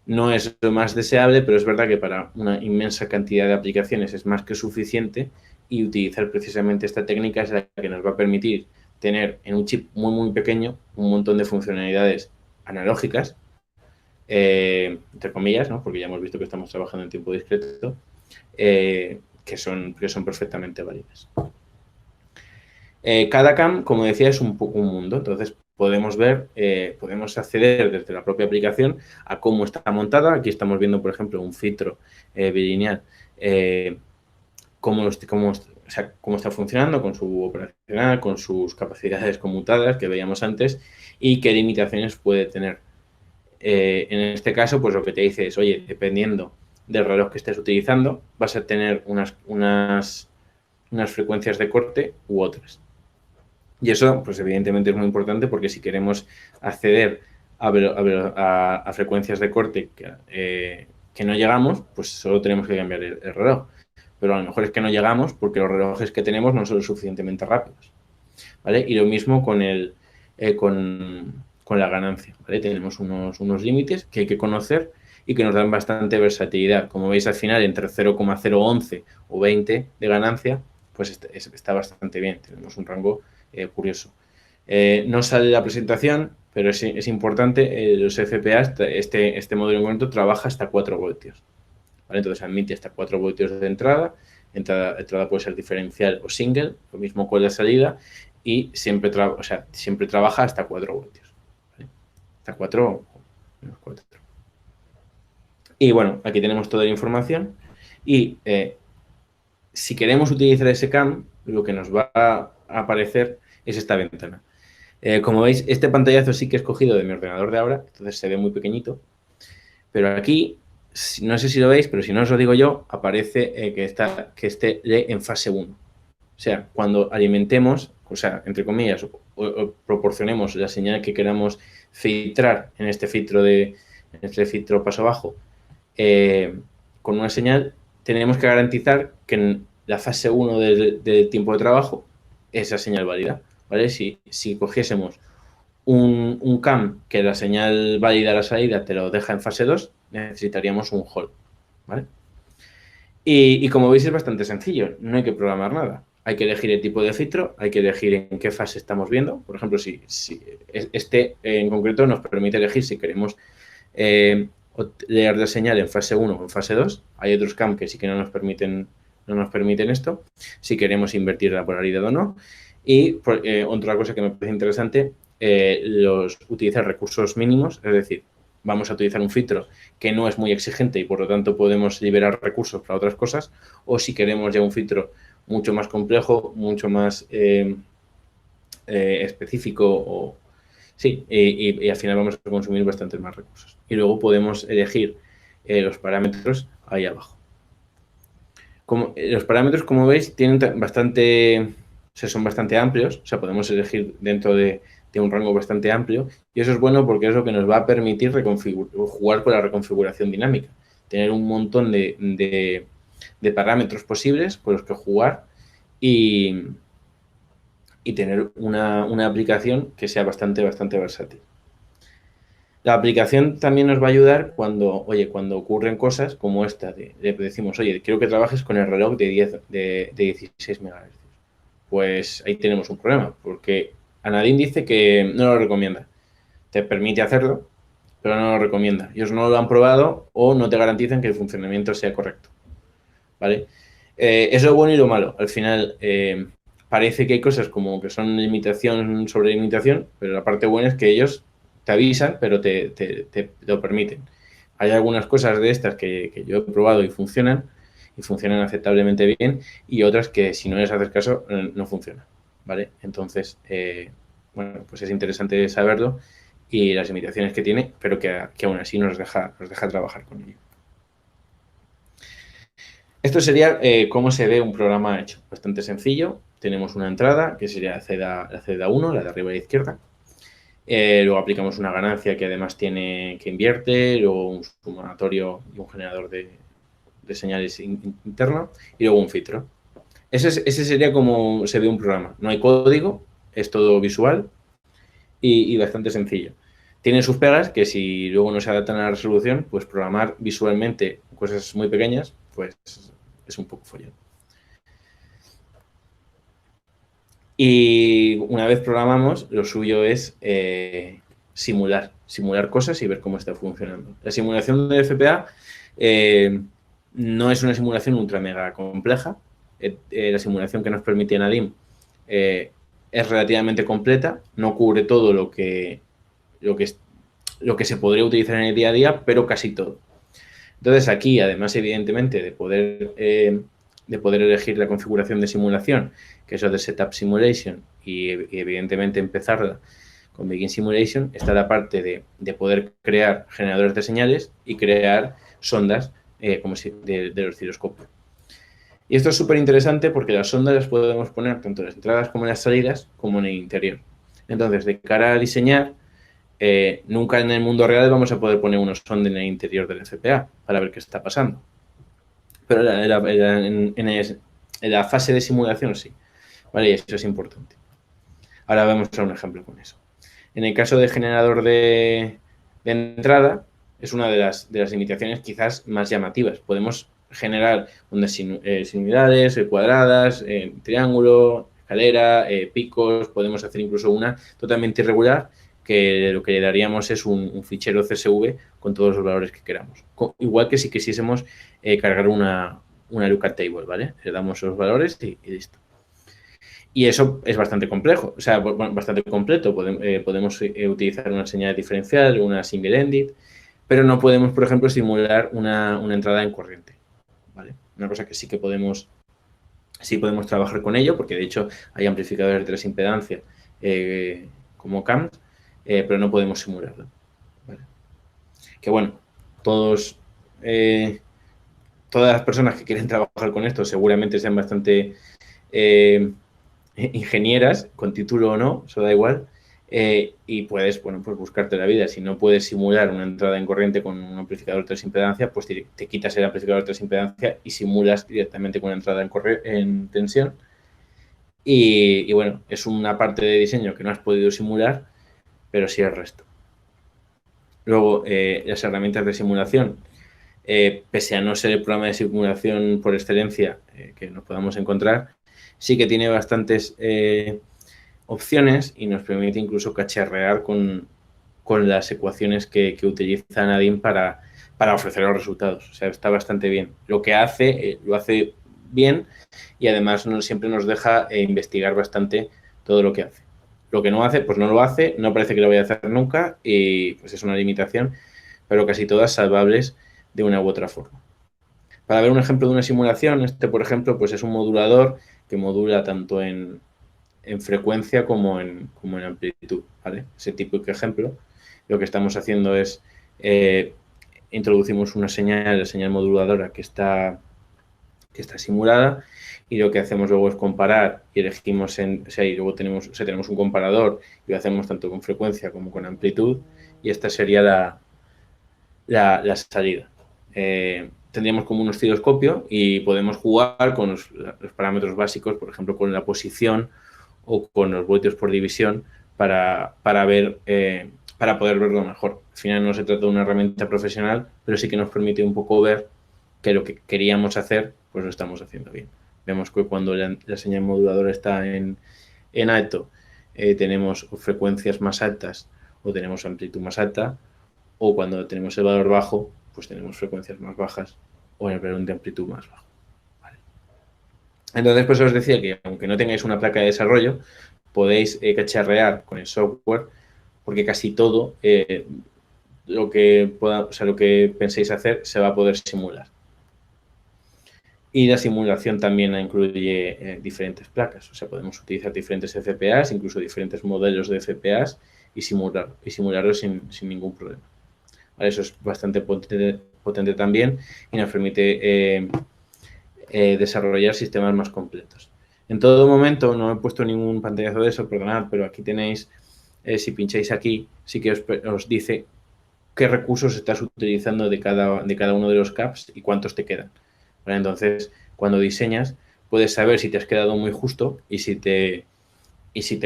No es lo más deseable, pero es verdad que para una inmensa cantidad de aplicaciones es más que suficiente, y utilizar precisamente esta técnica es la que nos va a permitir tener en un chip muy pequeño un montón de funcionalidades analógicas, entre comillas, ¿no? Porque ya hemos visto que estamos trabajando en tiempo discreto, que son perfectamente válidas. Cada CAM, como decía, es un mundo. Entonces, podemos acceder desde la propia aplicación a cómo está montada. Aquí estamos viendo, por ejemplo, un filtro bilineal, cómo está funcionando con su operacional, con sus capacidades conmutadas que veíamos antes y qué limitaciones puede tener. En este caso, pues lo que te dice es, oye, dependiendo del reloj que estés utilizando, vas a tener unas frecuencias de corte u otras. Y eso, pues evidentemente es muy importante porque si queremos acceder a frecuencias de corte que no llegamos, pues solo tenemos que cambiar el reloj. Pero a lo mejor es que no llegamos porque los relojes que tenemos no son lo suficientemente rápidos, ¿vale? Y lo mismo con la ganancia, ¿vale? Tenemos unos límites que hay que conocer y que nos dan bastante versatilidad. Como veis, al final, entre 0,011 o 20 de ganancia, pues está bastante bien. Tenemos un rango curioso. No sale la presentación, pero es importante. Los FPAs, este modelo en concreto, trabaja hasta 4 voltios. ¿Vale? Entonces admite hasta 4 voltios de entrada. Entrada puede ser diferencial o single, lo mismo con la salida, y siempre trabaja hasta 4 voltios. ¿Vale? Hasta 4 o menos 4. Y bueno, aquí tenemos toda la información y si queremos utilizar ese CAM, lo que nos va a aparecer es esta ventana. Como veis, este pantallazo sí que he escogido de mi ordenador de ahora, entonces se ve muy pequeñito, pero aquí, no sé si lo veis, pero si no os lo digo yo, aparece que esté en fase 1. O sea, cuando alimentemos, o sea, entre comillas, o proporcionemos la señal que queramos filtrar en este filtro paso bajo, con una señal, tenemos que garantizar que en la fase 1 del tiempo de trabajo esa señal válida, ¿vale? Si cogiésemos un CAM que la señal válida a la salida te lo deja en fase 2, necesitaríamos un hold, ¿vale? Y como veis es bastante sencillo, no hay que programar nada. Hay que elegir el tipo de filtro, hay que elegir en qué fase estamos viendo. Por ejemplo, si este en concreto nos permite elegir si queremos leer la señal en fase 1 o en fase 2. Hay otros CAM que sí que no nos permiten esto, si queremos invertir la polaridad o no. Y otra cosa que me parece interesante, utilizar recursos mínimos, es decir, vamos a utilizar un filtro que no es muy exigente y por lo tanto podemos liberar recursos para otras cosas, o si queremos ya un filtro mucho más complejo, mucho más específico, y al final vamos a consumir bastantes más recursos. Y luego podemos elegir los parámetros ahí abajo. Los parámetros, como veis, tienen son bastante amplios, o sea, podemos elegir dentro de un rango bastante amplio, y eso es bueno porque es lo que nos va a permitir jugar con la reconfiguración dinámica, tener un montón de parámetros posibles por los que jugar y tener una aplicación que sea bastante versátil. La aplicación también nos va a ayudar cuando ocurren cosas como esta, le decimos, oye, quiero que trabajes con el reloj de 16 MHz. Pues ahí tenemos un problema, porque Anadin dice que no lo recomienda. Te permite hacerlo, pero no lo recomienda. Ellos no lo han probado o no te garantizan que el funcionamiento sea correcto, ¿vale? Es lo bueno y lo malo. Al final, parece que hay cosas como que son limitación sobre limitación, pero la parte buena es que ellos te avisan, pero te lo permiten. Hay algunas cosas de estas que yo he probado y funcionan aceptablemente bien, y otras que si no les haces caso no funcionan, ¿vale? Entonces, bueno, pues es interesante saberlo y las limitaciones que tiene, pero que aún así nos deja trabajar con ello. Esto sería cómo se ve un programa hecho. Bastante sencillo. Tenemos una entrada, que sería la celda 1, la de arriba a la izquierda. Luego aplicamos una ganancia que además que invierte, luego un sumatorio y un generador de señales interno, y luego un filtro. Ese sería como se ve un programa. No hay código, es todo visual y bastante sencillo. Tiene sus pegas, que si luego no se adaptan a la resolución, pues programar visualmente cosas muy pequeñas, pues es un poco follón. Y una vez programamos, lo suyo es simular cosas y ver cómo está funcionando. La simulación de FPA no es una simulación ultra mega compleja. La simulación que nos permite Nadim es relativamente completa, no cubre todo lo que se podría utilizar en el día a día, pero casi todo. Entonces aquí, además, evidentemente, de poder elegir la configuración de simulación, que es lo de Setup Simulation, y evidentemente empezarla con Begin Simulation, está la parte de poder crear generadores de señales y crear sondas como si del osciloscopio. Y esto es súper interesante porque las sondas las podemos poner tanto en las entradas como en las salidas, como en el interior. Entonces, de cara a diseñar, nunca en el mundo real vamos a poder poner una sonda en el interior del FPA para ver qué está pasando. Pero en la fase de simulación sí. Vale, y eso es importante. Ahora vamos a un ejemplo con eso. En el caso de generador de entrada, es una de las limitaciones quizás más llamativas. Podemos generar ondas sinusoidales, cuadradas, triángulo, escalera, picos. Podemos hacer incluso una totalmente irregular, que lo que le daríamos es un fichero CSV con todos los valores que queramos. Igual que si quisiésemos cargar una lookup table, ¿vale? Le damos los valores y listo. Y eso es bastante complejo, o sea, bastante completo. Podemos utilizar una señal diferencial, una single-ended, pero no podemos, por ejemplo, simular una entrada en corriente, ¿vale? Una cosa que sí podemos trabajar con ello, porque de hecho hay amplificadores de tres impedancias como CAMs, pero no podemos simularlo, ¿vale? Que bueno, todas las personas que quieren trabajar con esto seguramente sean bastante ingenieras, con título o no, eso da igual, y puedes, bueno, pues buscarte la vida. Si no puedes simular una entrada en corriente con un amplificador de tres impedancias, pues te quitas el amplificador de tres impedancias y simulas directamente con una entrada en tensión. Y bueno, es una parte de diseño que no has podido simular, pero sí el resto. Luego, las herramientas de simulación, pese a no ser el programa de simulación por excelencia que nos podamos encontrar, sí que tiene bastantes opciones y nos permite incluso cacharrear con las ecuaciones que utiliza Nadine para ofrecer los resultados. O sea, está bastante bien. Lo que hace, lo hace bien y además siempre nos deja investigar bastante todo lo que hace. Lo que no hace, pues no lo hace, no parece que lo vaya a hacer nunca y pues es una limitación, pero casi todas salvables de una u otra forma. Para ver un ejemplo de una simulación, por ejemplo, pues es un modulador que modula tanto en frecuencia como en amplitud, ¿vale? Ese típico ejemplo. Lo que estamos haciendo es introducimos una señal, la señal moduladora que está simulada, y lo que hacemos luego es comparar y elegimos y luego tenemos un comparador y lo hacemos tanto con frecuencia como con amplitud, y esta sería la salida. Tendríamos como un osciloscopio y podemos jugar con los parámetros básicos, por ejemplo, con la posición o con los voltios por división para poder verlo mejor. Al final no se trata de una herramienta profesional, pero sí que nos permite un poco ver que lo que queríamos hacer, pues lo estamos haciendo bien. Vemos que cuando la señal moduladora está en alto, tenemos frecuencias más altas o tenemos amplitud más alta, o cuando tenemos el valor bajo, pues tenemos frecuencias más bajas o en el valor de amplitud más bajo. ¿Vale? Entonces, pues os decía que aunque no tengáis una placa de desarrollo, podéis cacharrear con el software, porque casi todo lo que penséis hacer se va a poder simular. Y la simulación también incluye diferentes placas, o sea, podemos utilizar diferentes FPAs, incluso diferentes modelos de FPAs y simularlos sin ningún problema. ¿Vale? Eso es bastante potente también y nos permite desarrollar sistemas más completos. En todo momento, no he puesto ningún pantallazo de eso, perdonad, pero aquí tenéis, si pincháis aquí, sí que os dice qué recursos estás utilizando de cada uno de los caps y cuántos te quedan. ¿Vale? Entonces, cuando diseñas, puedes saber si te has quedado muy justo y si te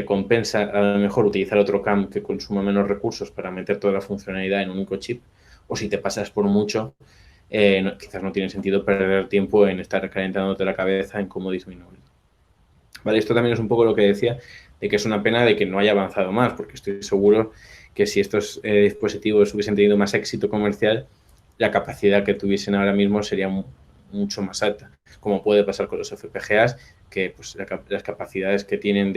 compensa a lo mejor utilizar otro CAM que consuma menos recursos para meter toda la funcionalidad en un único chip, o si te pasas por mucho, quizás no tiene sentido perder tiempo en estar calentándote la cabeza en cómo disminuir. Vale, esto también es un poco lo que decía, de que es una pena de que no haya avanzado más, porque estoy seguro que si estos dispositivos hubiesen tenido más éxito comercial, la capacidad que tuviesen ahora mismo sería mucho más alta, como puede pasar con los FPGAs, que pues, las capacidades que tienen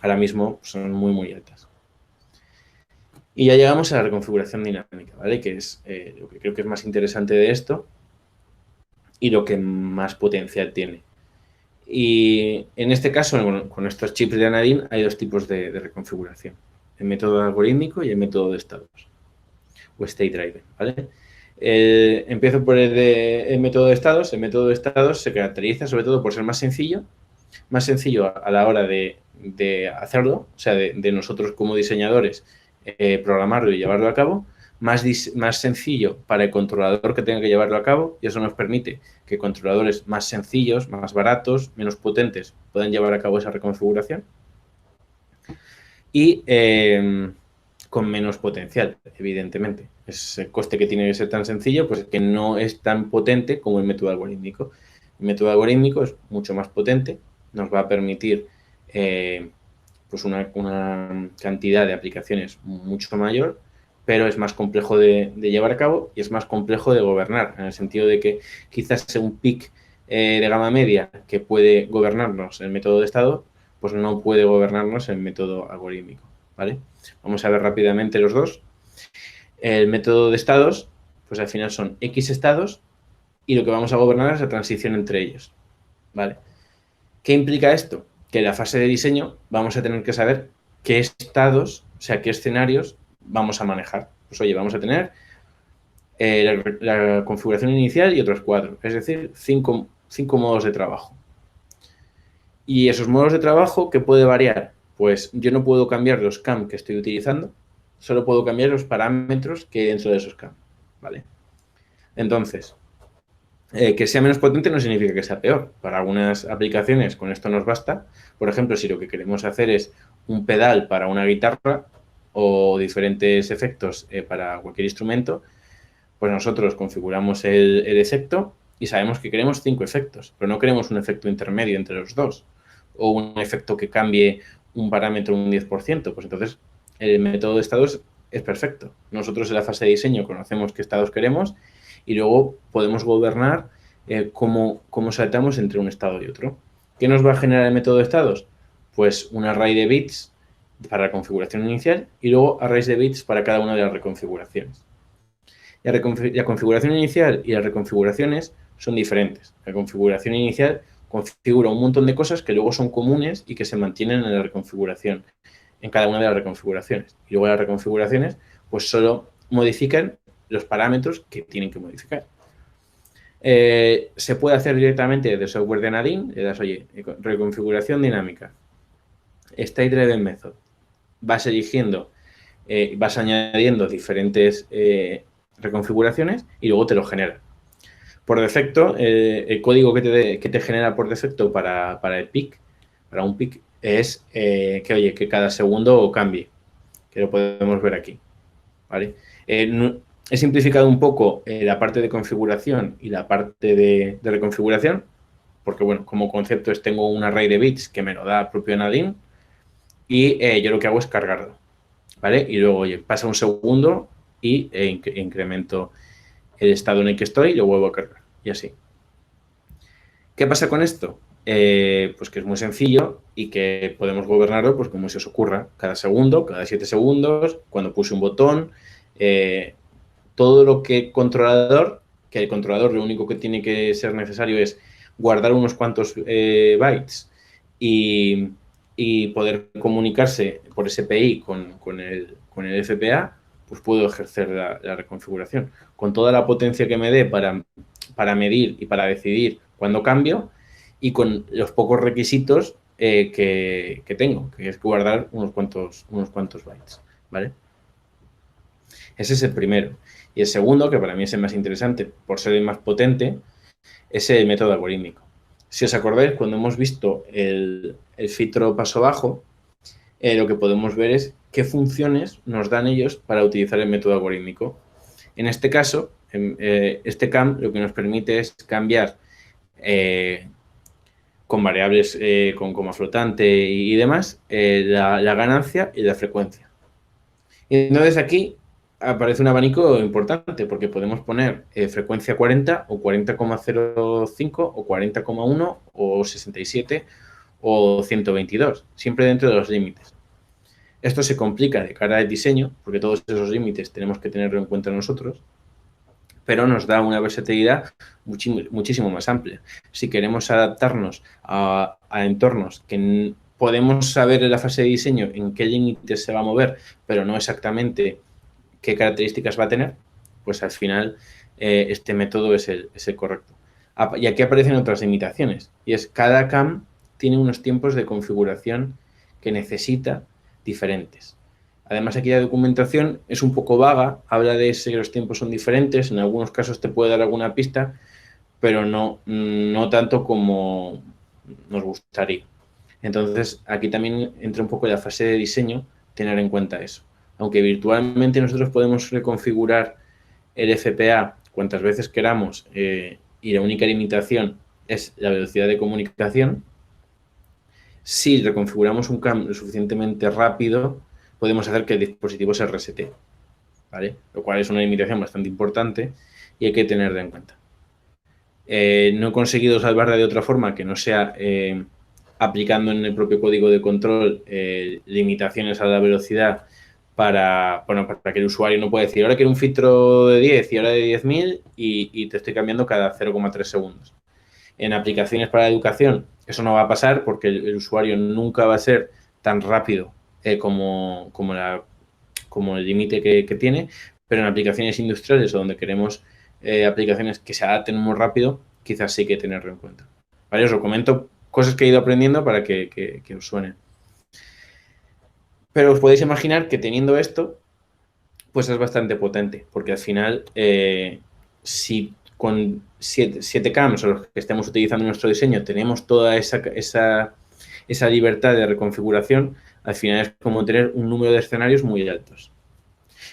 ahora mismo son muy, muy altas. Y ya llegamos a la reconfiguración dinámica, ¿vale? Que es lo que creo que es más interesante de esto y lo que más potencial tiene. Y en este caso, bueno, con estos chips de Nadine hay dos tipos de reconfiguración: el método algorítmico y el método de estados, o state driven, ¿vale? Empiezo por el método de estados. El método de estados se caracteriza sobre todo por ser más sencillo a la hora de hacerlo, o sea, de nosotros como diseñadores programarlo y llevarlo a cabo, más sencillo para el controlador que tenga que llevarlo a cabo, y eso nos permite que controladores más sencillos, más baratos, menos potentes puedan llevar a cabo esa reconfiguración, y con menos potencial, evidentemente. Ese coste que tiene que ser tan sencillo, pues que no es tan potente como el método algorítmico. El método algorítmico es mucho más potente, nos va a permitir pues una cantidad de aplicaciones mucho mayor, pero es más complejo de llevar a cabo y es más complejo de gobernar, en el sentido de que quizás sea un PIC de gama media que puede gobernarnos el método de estado, pues no puede gobernarnos el método algorítmico, ¿vale? Vamos a ver rápidamente los dos. El método de estados, pues al final son X estados y lo que vamos a gobernar es la transición entre ellos, ¿vale? ¿Qué implica esto? Que en la fase de diseño vamos a tener que saber qué estados, o sea, qué escenarios vamos a manejar. Pues oye, vamos a tener la configuración inicial y otros 4, es decir, 5 modos de trabajo. Y esos modos de trabajo, ¿qué puede variar? Pues yo no puedo cambiar los CAM que estoy utilizando, solo puedo cambiar los parámetros que hay dentro de esos CAM, ¿vale? Entonces, que sea menos potente no significa que sea peor. Para algunas aplicaciones con esto nos basta. Por ejemplo, si lo que queremos hacer es un pedal para una guitarra o diferentes efectos para cualquier instrumento, pues nosotros configuramos el efecto y sabemos que queremos 5 efectos, pero no queremos un efecto intermedio entre los dos o un efecto que cambie un parámetro un 10%. Pues entonces el método de estados es perfecto. Nosotros en la fase de diseño conocemos qué estados queremos y luego podemos gobernar cómo saltamos entre un estado y otro. ¿Qué nos va a generar el método de estados? Pues un array de bits para la configuración inicial y luego arrays de bits para cada una de las reconfiguraciones. La configuración inicial y las reconfiguraciones son diferentes. La configuración inicial configura un montón de cosas que luego son comunes y que se mantienen en la reconfiguración, en cada una de las reconfiguraciones. Y luego las reconfiguraciones, pues solo modifican los parámetros que tienen que modificar. Se puede hacer directamente de software de Nadine, le das, oye, reconfiguración dinámica, state driven method, vas eligiendo, vas añadiendo diferentes reconfiguraciones y luego te lo genera. Por defecto, el código que te genera por defecto para el pick, para un pick, es que cada segundo cambie, que lo podemos ver aquí, ¿vale? He simplificado un poco la parte de configuración y la parte de reconfiguración, porque, bueno, como concepto tengo un array de bits que me lo da propio Nadine y yo lo que hago es cargarlo, ¿vale? Y luego, oye, pasa un segundo y incremento el estado en el que estoy y lo vuelvo a cargar, y así. ¿Qué pasa con esto? Pues que es muy sencillo y que podemos gobernarlo pues como se os ocurra, cada segundo, cada 7 segundos, cuando puse un botón, todo lo que el controlador lo único que tiene que ser necesario es guardar unos cuantos bytes y poder comunicarse por SPI con el FPA, pues puedo ejercer la reconfiguración. Con toda la potencia que me dé para medir y para decidir cuándo cambio y con los pocos requisitos que tengo, que es guardar unos cuantos bytes, ¿vale? Ese es el primero. Y el segundo, que para mí es el más interesante por ser el más potente, es el método algorítmico. Si os acordáis, cuando hemos visto el filtro paso bajo, lo que podemos ver es qué funciones nos dan ellos para utilizar el método algorítmico. En este caso, este CAM lo que nos permite es cambiar con variables con coma flotante y demás, la ganancia y la frecuencia. Y entonces aquí aparece un abanico importante porque podemos poner frecuencia 40 o 40,05 o 40,1 o 67 o 122, siempre dentro de los límites. Esto se complica de cara al diseño porque todos esos límites tenemos que tenerlo en cuenta nosotros, pero nos da una versatilidad muchísimo más amplia. Si queremos adaptarnos a entornos que podemos saber en la fase de diseño en qué límites se va a mover, pero no exactamente qué características va a tener, pues al final este método es el correcto. Y aquí aparecen otras limitaciones, y es cada CAM tiene unos tiempos de configuración que necesita diferentes. Además, aquí la documentación es un poco vaga, habla de si los tiempos son diferentes, en algunos casos te puede dar alguna pista, pero no tanto como nos gustaría. Entonces, aquí también entra un poco la fase de diseño, tener en cuenta eso. Aunque virtualmente nosotros podemos reconfigurar el FPA cuantas veces queramos y la única limitación es la velocidad de comunicación, si reconfiguramos un CAM lo suficientemente rápido, podemos hacer que el dispositivo se resete, ¿vale? Lo cual es una limitación bastante importante y hay que tenerla en cuenta. No he conseguido salvarla de otra forma que no sea aplicando en el propio código de control limitaciones a la velocidad para que el usuario no pueda decir, ahora quiero un filtro de 10 y ahora de 10.000 y te estoy cambiando cada 0,3 segundos. En aplicaciones para la educación eso no va a pasar porque el usuario nunca va a ser tan rápido como el límite que tiene, pero en aplicaciones industriales o donde queremos aplicaciones que se adapten muy rápido, quizás sí hay que tenerlo en cuenta. Vale, os lo comento cosas que he ido aprendiendo para que os suenen. Pero os podéis imaginar que teniendo esto, pues es bastante potente, porque al final, si con 7 CAMs o los que estemos utilizando en nuestro diseño tenemos toda esa libertad de reconfiguración, al final es como tener un número de escenarios muy altos.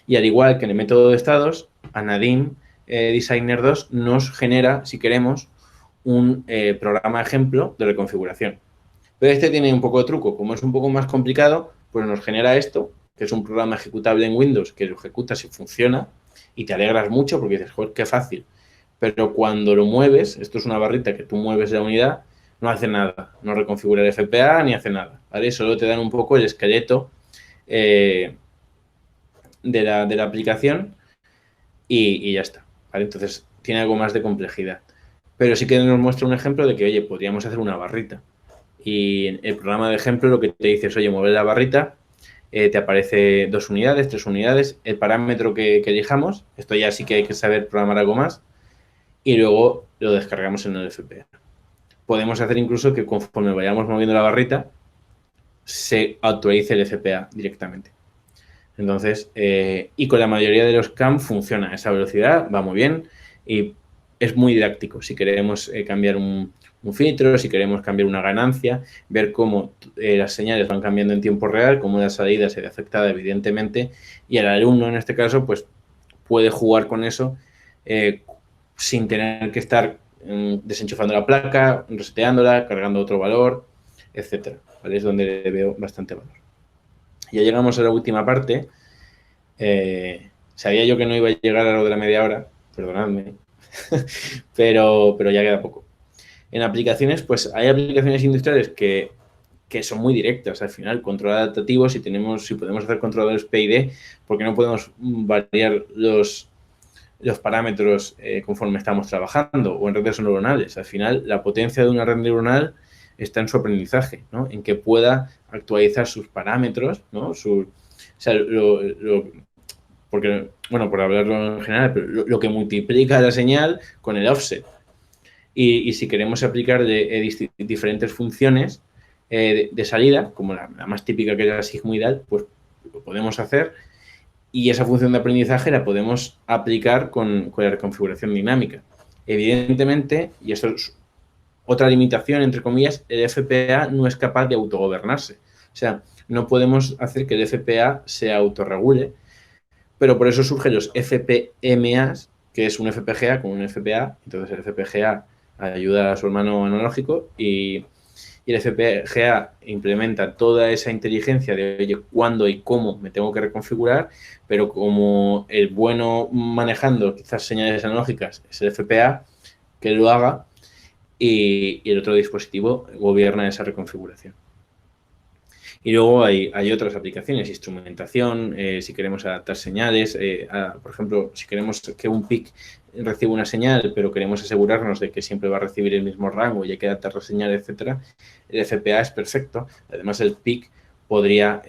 Y al igual que en el método de estados, Anadim Designer 2 nos genera, si queremos, un programa ejemplo de reconfiguración. Pero este tiene un poco de truco. Como es un poco más complicado, pues nos genera esto, que es un programa ejecutable en Windows, que lo ejecutas y funciona, y te alegras mucho porque dices, joder, qué fácil. Pero cuando lo mueves, esto es una barrita que tú mueves de la unidad, no hace nada. No reconfigura el FPA ni hace nada, ¿vale? Solo te dan un poco el esqueleto de la aplicación y ya está, ¿vale? Entonces, tiene algo más de complejidad. Pero sí que nos muestra un ejemplo de que, oye, podríamos hacer una barrita. Y en el programa de ejemplo lo que te dice es, oye, mueve la barrita, te aparece 2 unidades, 3 unidades, el parámetro que elijamos, esto ya sí que hay que saber programar algo más, y luego lo descargamos en el FPA. Podemos hacer incluso que conforme vayamos moviendo la barrita, se actualice el FPA directamente. Entonces, y con la mayoría de los CAM funciona a esa velocidad, va muy bien y es muy didáctico. Si queremos cambiar un filtro, si queremos cambiar una ganancia, ver cómo las señales van cambiando en tiempo real, cómo la salida se ve afectada evidentemente y el alumno en este caso pues puede jugar con eso sin tener que estar desenchufando la placa, reseteándola, cargando otro valor, etcétera, ¿vale? Es donde le veo bastante valor. Ya llegamos a la última parte. Sabía yo que no iba a llegar a lo de la media hora, perdonadme, pero ya queda poco. En aplicaciones, pues hay aplicaciones industriales que son muy directas. Al final, control adaptativo, si podemos hacer controladores PID, porque no podemos variar los parámetros conforme estamos trabajando o en redes neuronales. Al final, la potencia de una red neuronal está en su aprendizaje, ¿no? En que pueda actualizar sus parámetros, ¿no? Porque, bueno, por hablarlo en general, pero lo que multiplica la señal con el offset. Y si queremos aplicar diferentes funciones de salida, como la más típica que es la sigmoidal, pues lo podemos hacer y esa función de aprendizaje la podemos aplicar con la reconfiguración dinámica. Evidentemente, y esto es otra limitación, entre comillas, el FPA no es capaz de autogobernarse. O sea, no podemos hacer que el FPA se autorregule, pero por eso surgen los FPMAs, que es un FPGA con un FPA. Entonces, el FPGA ayuda a su hermano analógico y el FPGA implementa toda esa inteligencia de, oye, cuándo y cómo me tengo que reconfigurar, pero como el bueno manejando quizás señales analógicas es el FPA, que lo haga y el otro dispositivo gobierna esa reconfiguración. Y luego hay otras aplicaciones, instrumentación, si queremos adaptar señales, por ejemplo, si queremos que un PIC reciba una señal, pero queremos asegurarnos de que siempre va a recibir el mismo rango y hay que adaptar la señal, etcétera, el FPA es perfecto. Además, el PIC podría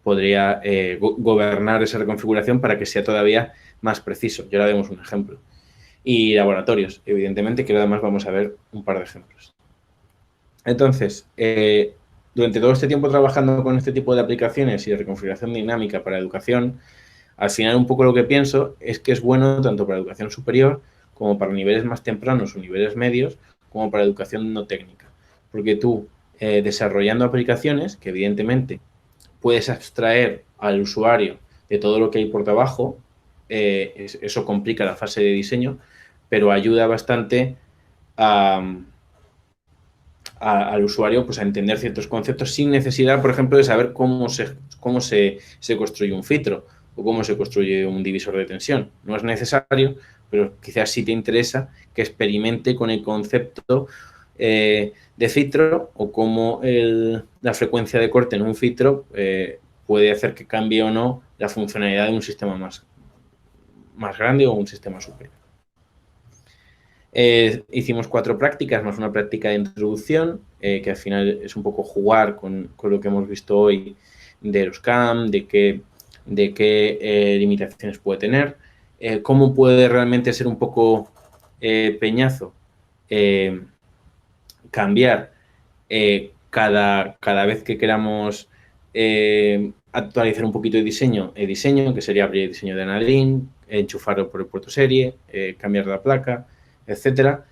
gobernar esa reconfiguración para que sea todavía más preciso. Y ahora vemos un ejemplo. Y laboratorios, evidentemente, que además vamos a ver un par de ejemplos. Entonces, durante todo este tiempo trabajando con este tipo de aplicaciones y de reconfiguración dinámica para educación, al final un poco lo que pienso es que es bueno tanto para educación superior como para niveles más tempranos o niveles medios, como para educación no técnica. Porque tú, desarrollando aplicaciones, que evidentemente puedes abstraer al usuario de todo lo que hay por debajo, eso complica la fase de diseño, pero ayuda bastante al usuario pues, a entender ciertos conceptos sin necesidad, por ejemplo, de saber cómo se construye un filtro o cómo se construye un divisor de tensión. No es necesario, pero quizás sí te interesa que experimente con el concepto de filtro o cómo la frecuencia de corte en un filtro puede hacer que cambie o no la funcionalidad de un sistema más grande o un sistema superior. Hicimos 4 prácticas, más una práctica de introducción, que al final es un poco jugar con lo que hemos visto hoy de los CAM, de qué limitaciones puede tener, cómo puede realmente ser un poco peñazo cambiar cada vez que queramos actualizar un poquito de diseño, que sería abrir el diseño de Nadine, enchufarlo por el puerto serie, cambiar la placa, etcétera.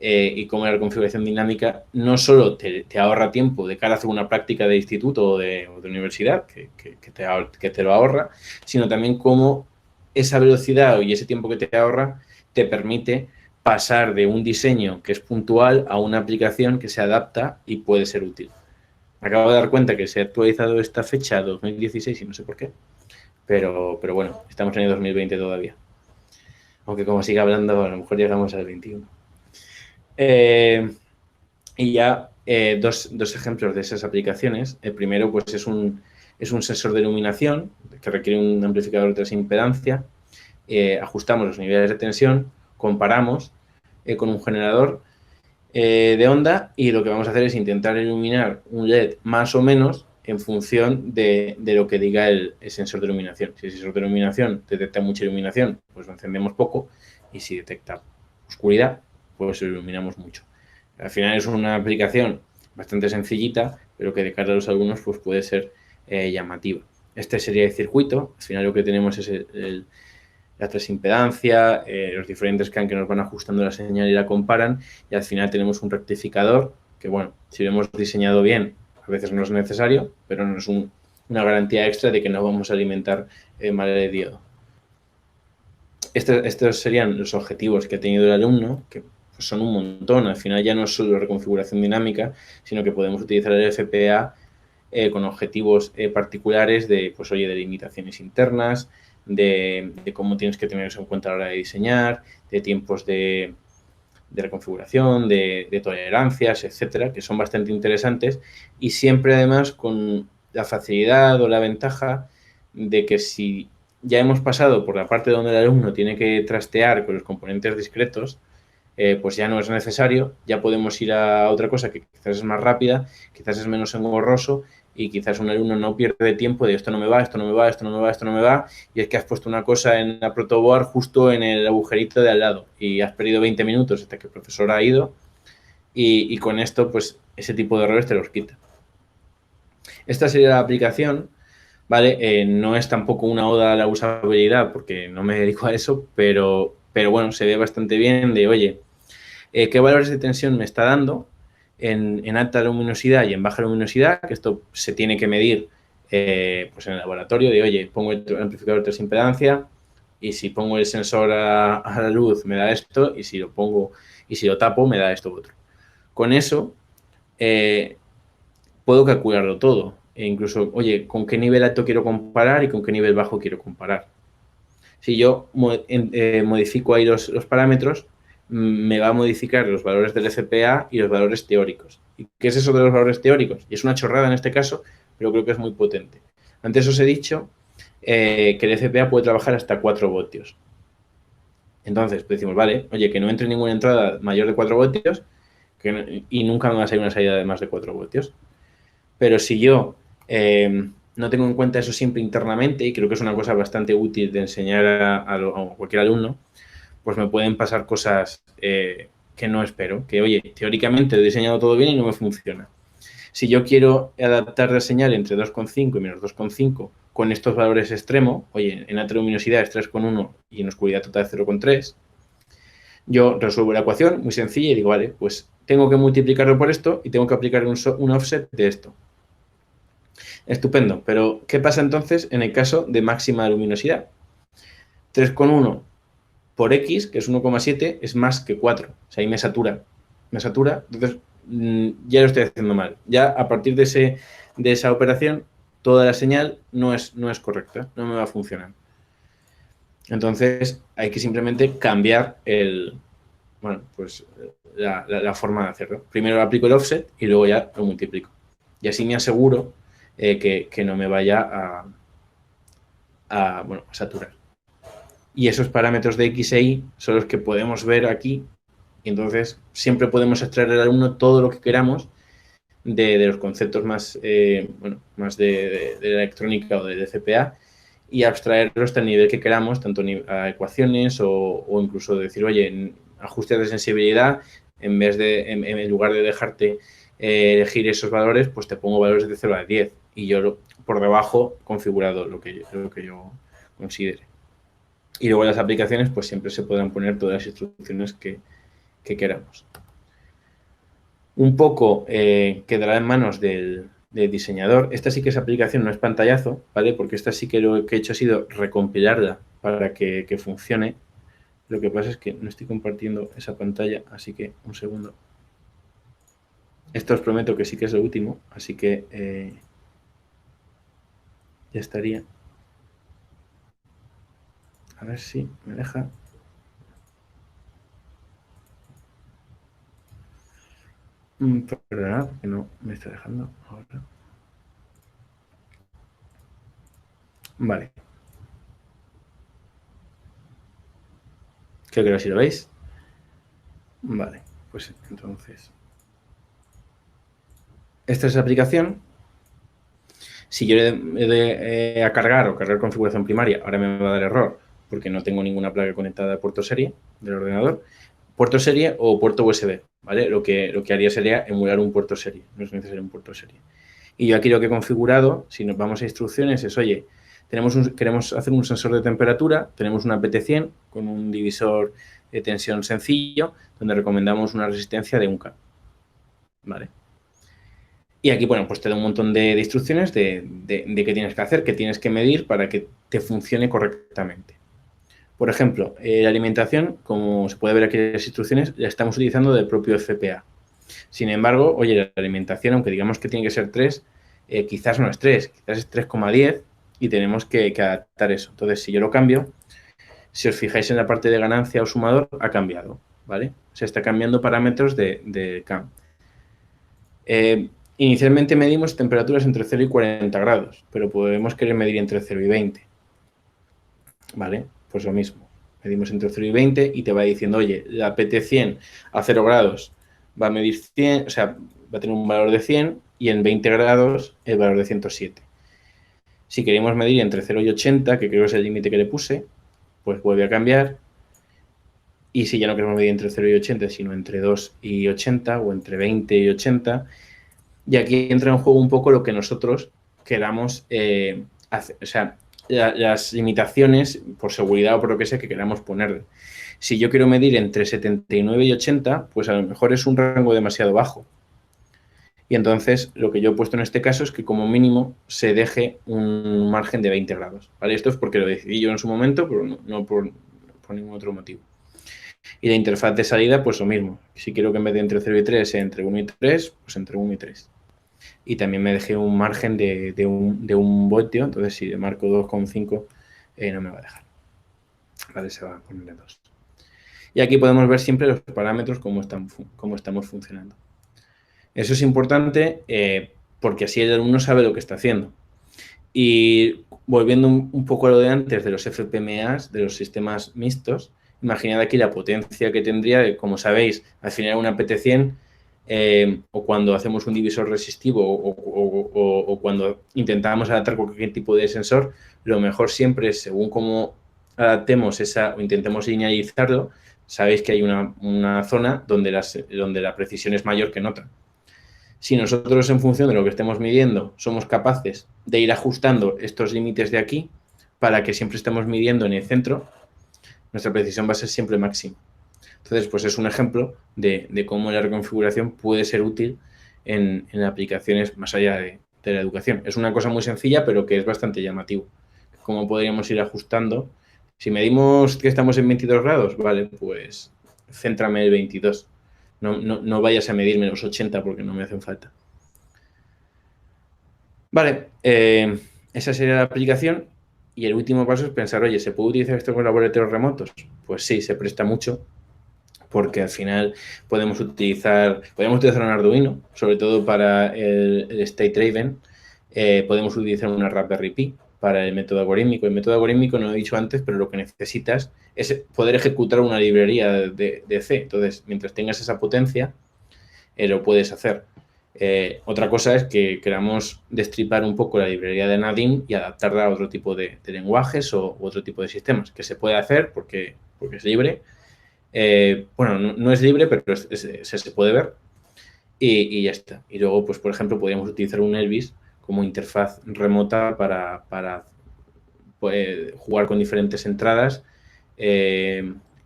Y como la configuración dinámica no solo te ahorra tiempo de cara a hacer una práctica de instituto o de universidad, que te lo ahorra, sino también cómo esa velocidad y ese tiempo que te ahorra te permite pasar de un diseño que es puntual a una aplicación que se adapta y puede ser útil. Me acabo de dar cuenta que se ha actualizado esta fecha 2016 y no sé por qué, pero bueno, estamos en el 2020 todavía. Aunque como siga hablando, a lo mejor llegamos al 21. Y ya dos ejemplos de esas aplicaciones. El primero pues es un sensor de iluminación que requiere un amplificador de transimpedancia. Ajustamos los niveles de tensión, comparamos con un generador de onda y lo que vamos a hacer es intentar iluminar un LED más o menos en función de lo que diga el sensor de iluminación. Si el sensor de iluminación detecta mucha iluminación, pues lo encendemos poco, y si detecta oscuridad, pues lo iluminamos mucho. Al final es una aplicación bastante sencillita, pero que de cara a los alumnos pues puede ser llamativa. Este sería el circuito. Al final lo que tenemos es la transimpedancia, los diferentes CAN que nos van ajustando la señal y la comparan, y al final tenemos un rectificador que, bueno, si lo hemos diseñado bien, a veces no es necesario, pero no es una garantía extra de que no vamos a alimentar mal el diodo. Estos serían los objetivos que ha tenido el alumno, que pues son un montón. Al final ya no es solo reconfiguración dinámica, sino que podemos utilizar el FPA con objetivos particulares de, pues oye, de limitaciones internas, de cómo tienes que tener eso en cuenta a la hora de diseñar, de tiempos de reconfiguración, de tolerancias, etcétera, que son bastante interesantes, y siempre además con la facilidad o la ventaja de que si ya hemos pasado por la parte donde el alumno tiene que trastear con los componentes discretos, pues ya no es necesario, ya podemos ir a otra cosa que quizás es más rápida, quizás es menos engorroso, y quizás un alumno no pierde tiempo de esto no me va, esto no me va, esto no me va, esto no me va, y es que has puesto una cosa en la protoboard justo en el agujerito de al lado y has perdido 20 minutos hasta que el profesor ha ido, y con esto pues ese tipo de errores te los quita. Esta sería la aplicación, ¿vale? No es tampoco una oda a la usabilidad porque no me dedico a eso, pero bueno, se ve bastante bien de, oye, ¿qué valores de tensión me está dando en alta luminosidad y en baja luminosidad? Que esto se tiene que medir pues en el laboratorio de, oye, pongo el amplificador de transimpedancia y si pongo el sensor a la luz me da esto, y si lo tapo me da esto otro. Con eso puedo calcularlo todo. E incluso, oye, ¿con qué nivel alto quiero comparar y con qué nivel bajo quiero comparar? Si yo modifico ahí los parámetros, me va a modificar los valores del FPA y los valores teóricos. ¿Y qué es eso de los valores teóricos? Y es una chorrada en este caso, pero creo que es muy potente. Antes os he dicho que el FPA puede trabajar hasta 4 voltios. Entonces, pues decimos, vale, oye, que no entre ninguna entrada mayor de 4 voltios y nunca me va a salir una salida de más de 4 voltios. Pero si yo no tengo en cuenta eso siempre internamente, y creo que es una cosa bastante útil de enseñar a cualquier alumno, pues me pueden pasar cosas que no espero. Que, oye, teóricamente he diseñado todo bien y no me funciona. Si yo quiero adaptar la señal entre 2,5 y menos 2,5 con estos valores extremos, oye, en alta luminosidad es 3,1 y en oscuridad total 0,3, yo resuelvo la ecuación muy sencilla y digo, vale, pues tengo que multiplicarlo por esto y tengo que aplicar un offset de esto. Estupendo, pero ¿qué pasa entonces en el caso de máxima luminosidad? 3,1 por X, que es 1,7, es más que 4. O sea, ahí me satura, entonces ya lo estoy haciendo mal. Ya a partir de esa operación, toda la señal no es correcta, no me va a funcionar. Entonces, hay que simplemente cambiar la forma de hacerlo. Primero aplico el offset y luego ya lo multiplico. Y así me aseguro que no me vaya a saturar. Y esos parámetros de X e Y son los que podemos ver aquí. Y entonces siempre podemos extraer al alumno todo lo que queramos de los conceptos más, más de electrónica o de CPA y abstraerlos hasta el nivel que queramos, tanto a ecuaciones o incluso decir, oye, en ajustes de sensibilidad, en lugar de dejarte elegir esos valores, pues te pongo valores de 0 a 10 y yo por debajo configurado lo que yo considere. Y luego las aplicaciones, pues siempre se podrán poner todas las instrucciones que queramos. Un poco quedará en manos del diseñador. Esta sí que es aplicación, no es pantallazo, ¿vale? Porque esta sí que lo que he hecho ha sido recompilarla para que funcione. Lo que pasa es que no estoy compartiendo esa pantalla, así que un segundo. Esto os prometo que sí que es lo último, así que ya estaría. A ver si me deja. Perdona, que no me está dejando ahora. Vale. Creo que si lo veis. Vale, pues entonces. Esta es la aplicación. Si yo le doy a cargar o cargar configuración primaria, ahora me va a dar error porque no tengo ninguna placa conectada a puerto serie del ordenador. Puerto serie o puerto USB, ¿vale? Lo que haría sería emular un puerto serie, no es necesario un puerto serie. Y yo aquí lo que he configurado, si nos vamos a instrucciones, es, oye, queremos hacer un sensor de temperatura, tenemos una PT100 con un divisor de tensión sencillo, donde recomendamos una resistencia de 1K, ¿vale? Y aquí, bueno, pues te da un montón de instrucciones de qué tienes que hacer, qué tienes que medir para que te funcione correctamente. Por ejemplo, la alimentación, como se puede ver aquí en las instrucciones, la estamos utilizando del propio FPA. Sin embargo, oye, la alimentación, aunque digamos que tiene que ser 3, quizás no es 3, quizás es 3,10 y tenemos que adaptar eso. Entonces, si yo lo cambio, si os fijáis en la parte de ganancia o sumador, ha cambiado, ¿vale? Se está cambiando parámetros de CAM. Inicialmente medimos temperaturas entre 0 y 40 grados, pero podemos querer medir entre 0 y 20, ¿vale? Pues lo mismo, medimos entre 0 y 20 y te va diciendo, oye, la PT100 a 0 grados va a medir 100, o sea, va a tener un valor de 100 y en 20 grados el valor de 107. Si queremos medir entre 0 y 80, que creo que es el límite que le puse, pues vuelve a cambiar. Y si ya no queremos medir entre 0 y 80, sino entre 2 y 80 o entre 20 y 80, y aquí entra en juego un poco lo que nosotros queramos hacer, o sea, las limitaciones por seguridad o por lo que sea que queramos ponerle. Si yo quiero medir entre 79 y 80, pues a lo mejor es un rango demasiado bajo. Y entonces lo que yo he puesto en este caso es que como mínimo se deje un margen de 20 grados. ¿Vale? Esto es porque lo decidí yo en su momento, pero no por ningún otro motivo. Y la interfaz de salida, pues lo mismo. Si quiero que en vez de entre 0 y 3 sea entre 1 y 3, pues entre 1 y 3. Y también me dejé un margen de un voltio, entonces si le marco 2,5 no me va a dejar. Vale, se va a poner en 2. Y aquí podemos ver siempre los parámetros cómo estamos funcionando. Eso es importante porque así el alumno sabe lo que está haciendo. Y volviendo un poco a lo de antes de los FPMAs, de los sistemas mixtos, imaginad aquí la potencia que tendría, como sabéis, al final una PT100 o cuando hacemos un divisor resistivo o cuando intentamos adaptar cualquier tipo de sensor, lo mejor siempre es, según cómo adaptemos o intentemos linealizarlo, sabéis que hay una zona donde la precisión es mayor que en otra. Si nosotros, en función de lo que estemos midiendo, somos capaces de ir ajustando estos límites de aquí para que siempre estemos midiendo en el centro, nuestra precisión va a ser siempre máxima. Entonces, pues es un ejemplo de cómo la reconfiguración puede ser útil en aplicaciones más allá de la educación. Es una cosa muy sencilla, pero que es bastante llamativo. Cómo podríamos ir ajustando. Si medimos que estamos en 22 grados, vale, pues céntrame el 22. No vayas a medirme los 80 porque no me hacen falta. Vale, esa sería la aplicación. Y el último paso es pensar, oye, ¿se puede utilizar esto con laboratorios remotos? Pues sí, se presta mucho, porque al final podemos utilizar un Arduino, sobre todo para el State Raven, Podemos utilizar una Raspberry Pi para el método algorítmico. El método algorítmico, no lo he dicho antes, pero lo que necesitas es poder ejecutar una librería de C. Entonces, mientras tengas esa potencia, lo puedes hacer. Otra cosa es que queramos destripar un poco la librería de Nadine y adaptarla a otro tipo de lenguajes o otro tipo de sistemas, que se puede hacer porque es libre. Bueno, no es libre, pero se puede ver y ya está. Y luego, pues por ejemplo, podríamos utilizar un Elvis como interfaz remota para jugar con diferentes entradas,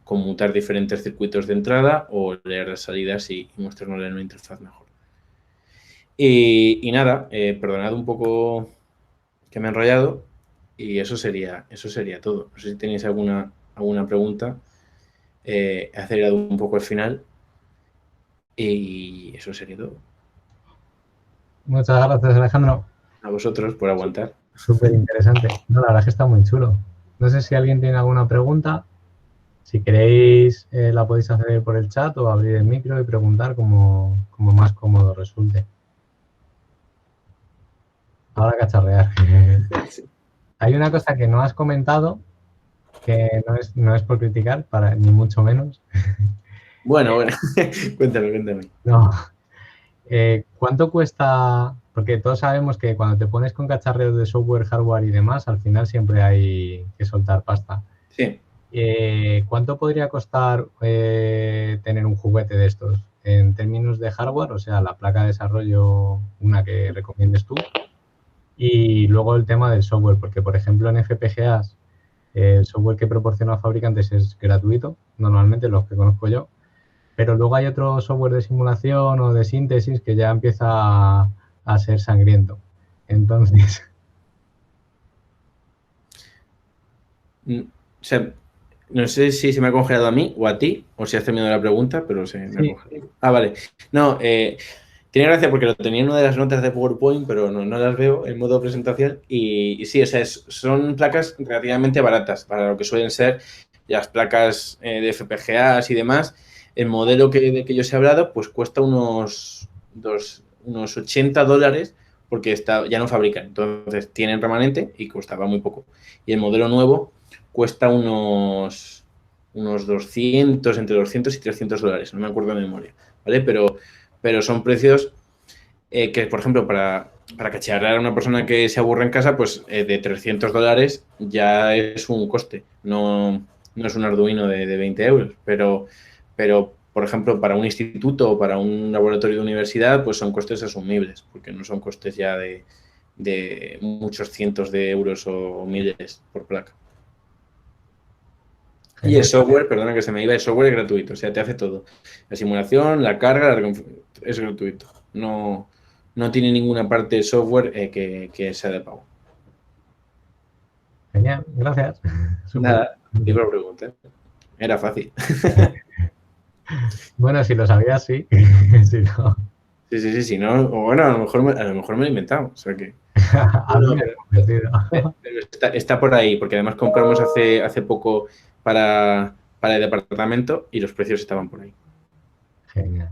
conmutar diferentes circuitos de entrada o leer las salidas y mostrarnos en una interfaz mejor. Y nada, perdonad un poco que me he enrollado y eso sería todo. No sé si tenéis alguna pregunta. He acelerado un poco el final y eso sería todo. Muchas gracias, Alejandro. A vosotros por aguantar. Súper interesante. No, la verdad es que está muy chulo. No sé si alguien tiene alguna pregunta. Si queréis, la podéis hacer por el chat o abrir el micro y preguntar como más cómodo resulte. Ahora cacharrear. Hay una cosa que no has comentado, que no es por criticar, ni mucho menos. Bueno. Cuéntame. No. ¿Cuánto cuesta? Porque todos sabemos que cuando te pones con cacharreos de software, hardware y demás, al final siempre hay que soltar pasta. Sí. ¿Cuánto podría costar tener un juguete de estos? En términos de hardware, o sea, la placa de desarrollo, una que recomiendes tú, y luego el tema del software, porque por ejemplo en FPGAs el software que proporciona los fabricantes es gratuito, normalmente los que conozco yo, pero luego hay otro software de simulación o de síntesis que ya empieza a ser sangriento. Entonces... O sea, no sé si se me ha congelado a mí o a ti, o si has terminado la pregunta, pero se me ha congelado. Ah, vale. No, tiene gracia porque lo tenía en una de las notas de PowerPoint, pero no las veo en modo presentación. Y sí, o sea, son placas relativamente baratas para lo que suelen ser las placas de FPGAs y demás. El modelo de que yo os he hablado, pues cuesta unos $80 porque ya no fabrican. Entonces, tienen remanente y costaba muy poco. Y el modelo nuevo cuesta unos 200, entre 200 y $300, no me acuerdo de memoria, ¿vale? Pero son precios que, por ejemplo, para cacharrear a una persona que se aburre en casa, pues de $300 ya es un coste, no es un Arduino de 20 euros, pero, por ejemplo, para un instituto o para un laboratorio de universidad, pues son costes asumibles, porque no son costes ya de muchos cientos de euros o miles por placa. Y el software, perdona que se me iba, el software es gratuito, o sea, te hace todo. La simulación, la carga, es gratuito. No tiene ninguna parte de software que sea de pago. Genial, gracias. Nada, digo la pregunta. Era fácil. Bueno, si lo sabías, sí. Si no... Sí, no, o bueno, a lo mejor me lo he inventado, o sea que... pero está por ahí, porque además compramos hace poco para el departamento y los precios estaban por ahí. Genial.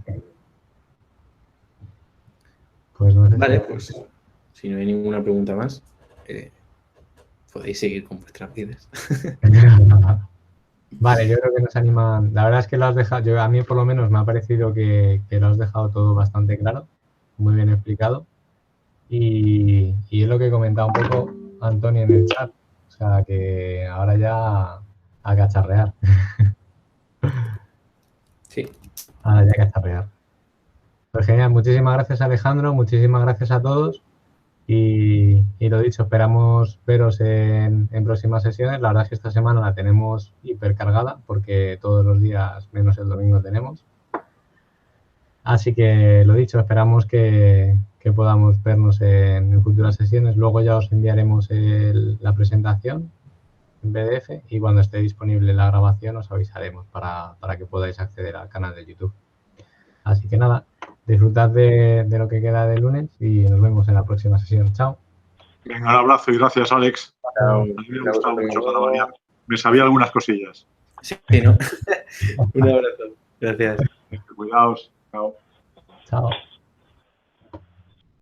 Pues no sé. Vale, pues si no hay ninguna pregunta más, podéis seguir con vuestras vidas. Vale, yo creo que nos animan. La verdad es que lo has dejado, a mí por lo menos me ha parecido que lo has dejado todo bastante claro, muy bien explicado. Y es lo que comentaba un poco Antonio en el chat. O sea, que ahora ya a cacharrear. Sí. Ahora ya a cacharrear. Pues genial, muchísimas gracias Alejandro, muchísimas gracias a todos. Y lo dicho, esperamos veros en próximas sesiones. La verdad es que esta semana la tenemos hipercargada porque todos los días, menos el domingo, tenemos. Así que lo dicho, esperamos que podamos vernos en futuras sesiones. Luego ya os enviaremos la presentación en PDF y cuando esté disponible la grabación os avisaremos para que podáis acceder al canal de YouTube. Así que nada, disfrutad de lo que queda de lunes y nos vemos en la próxima sesión. Chao. Venga, un abrazo y gracias, Alex. Chao. A mí me ha gustado mucho para variar. Me sabía algunas cosillas. Sí, ¿no? Un abrazo. Gracias. Cuidaos. Chao. Chao.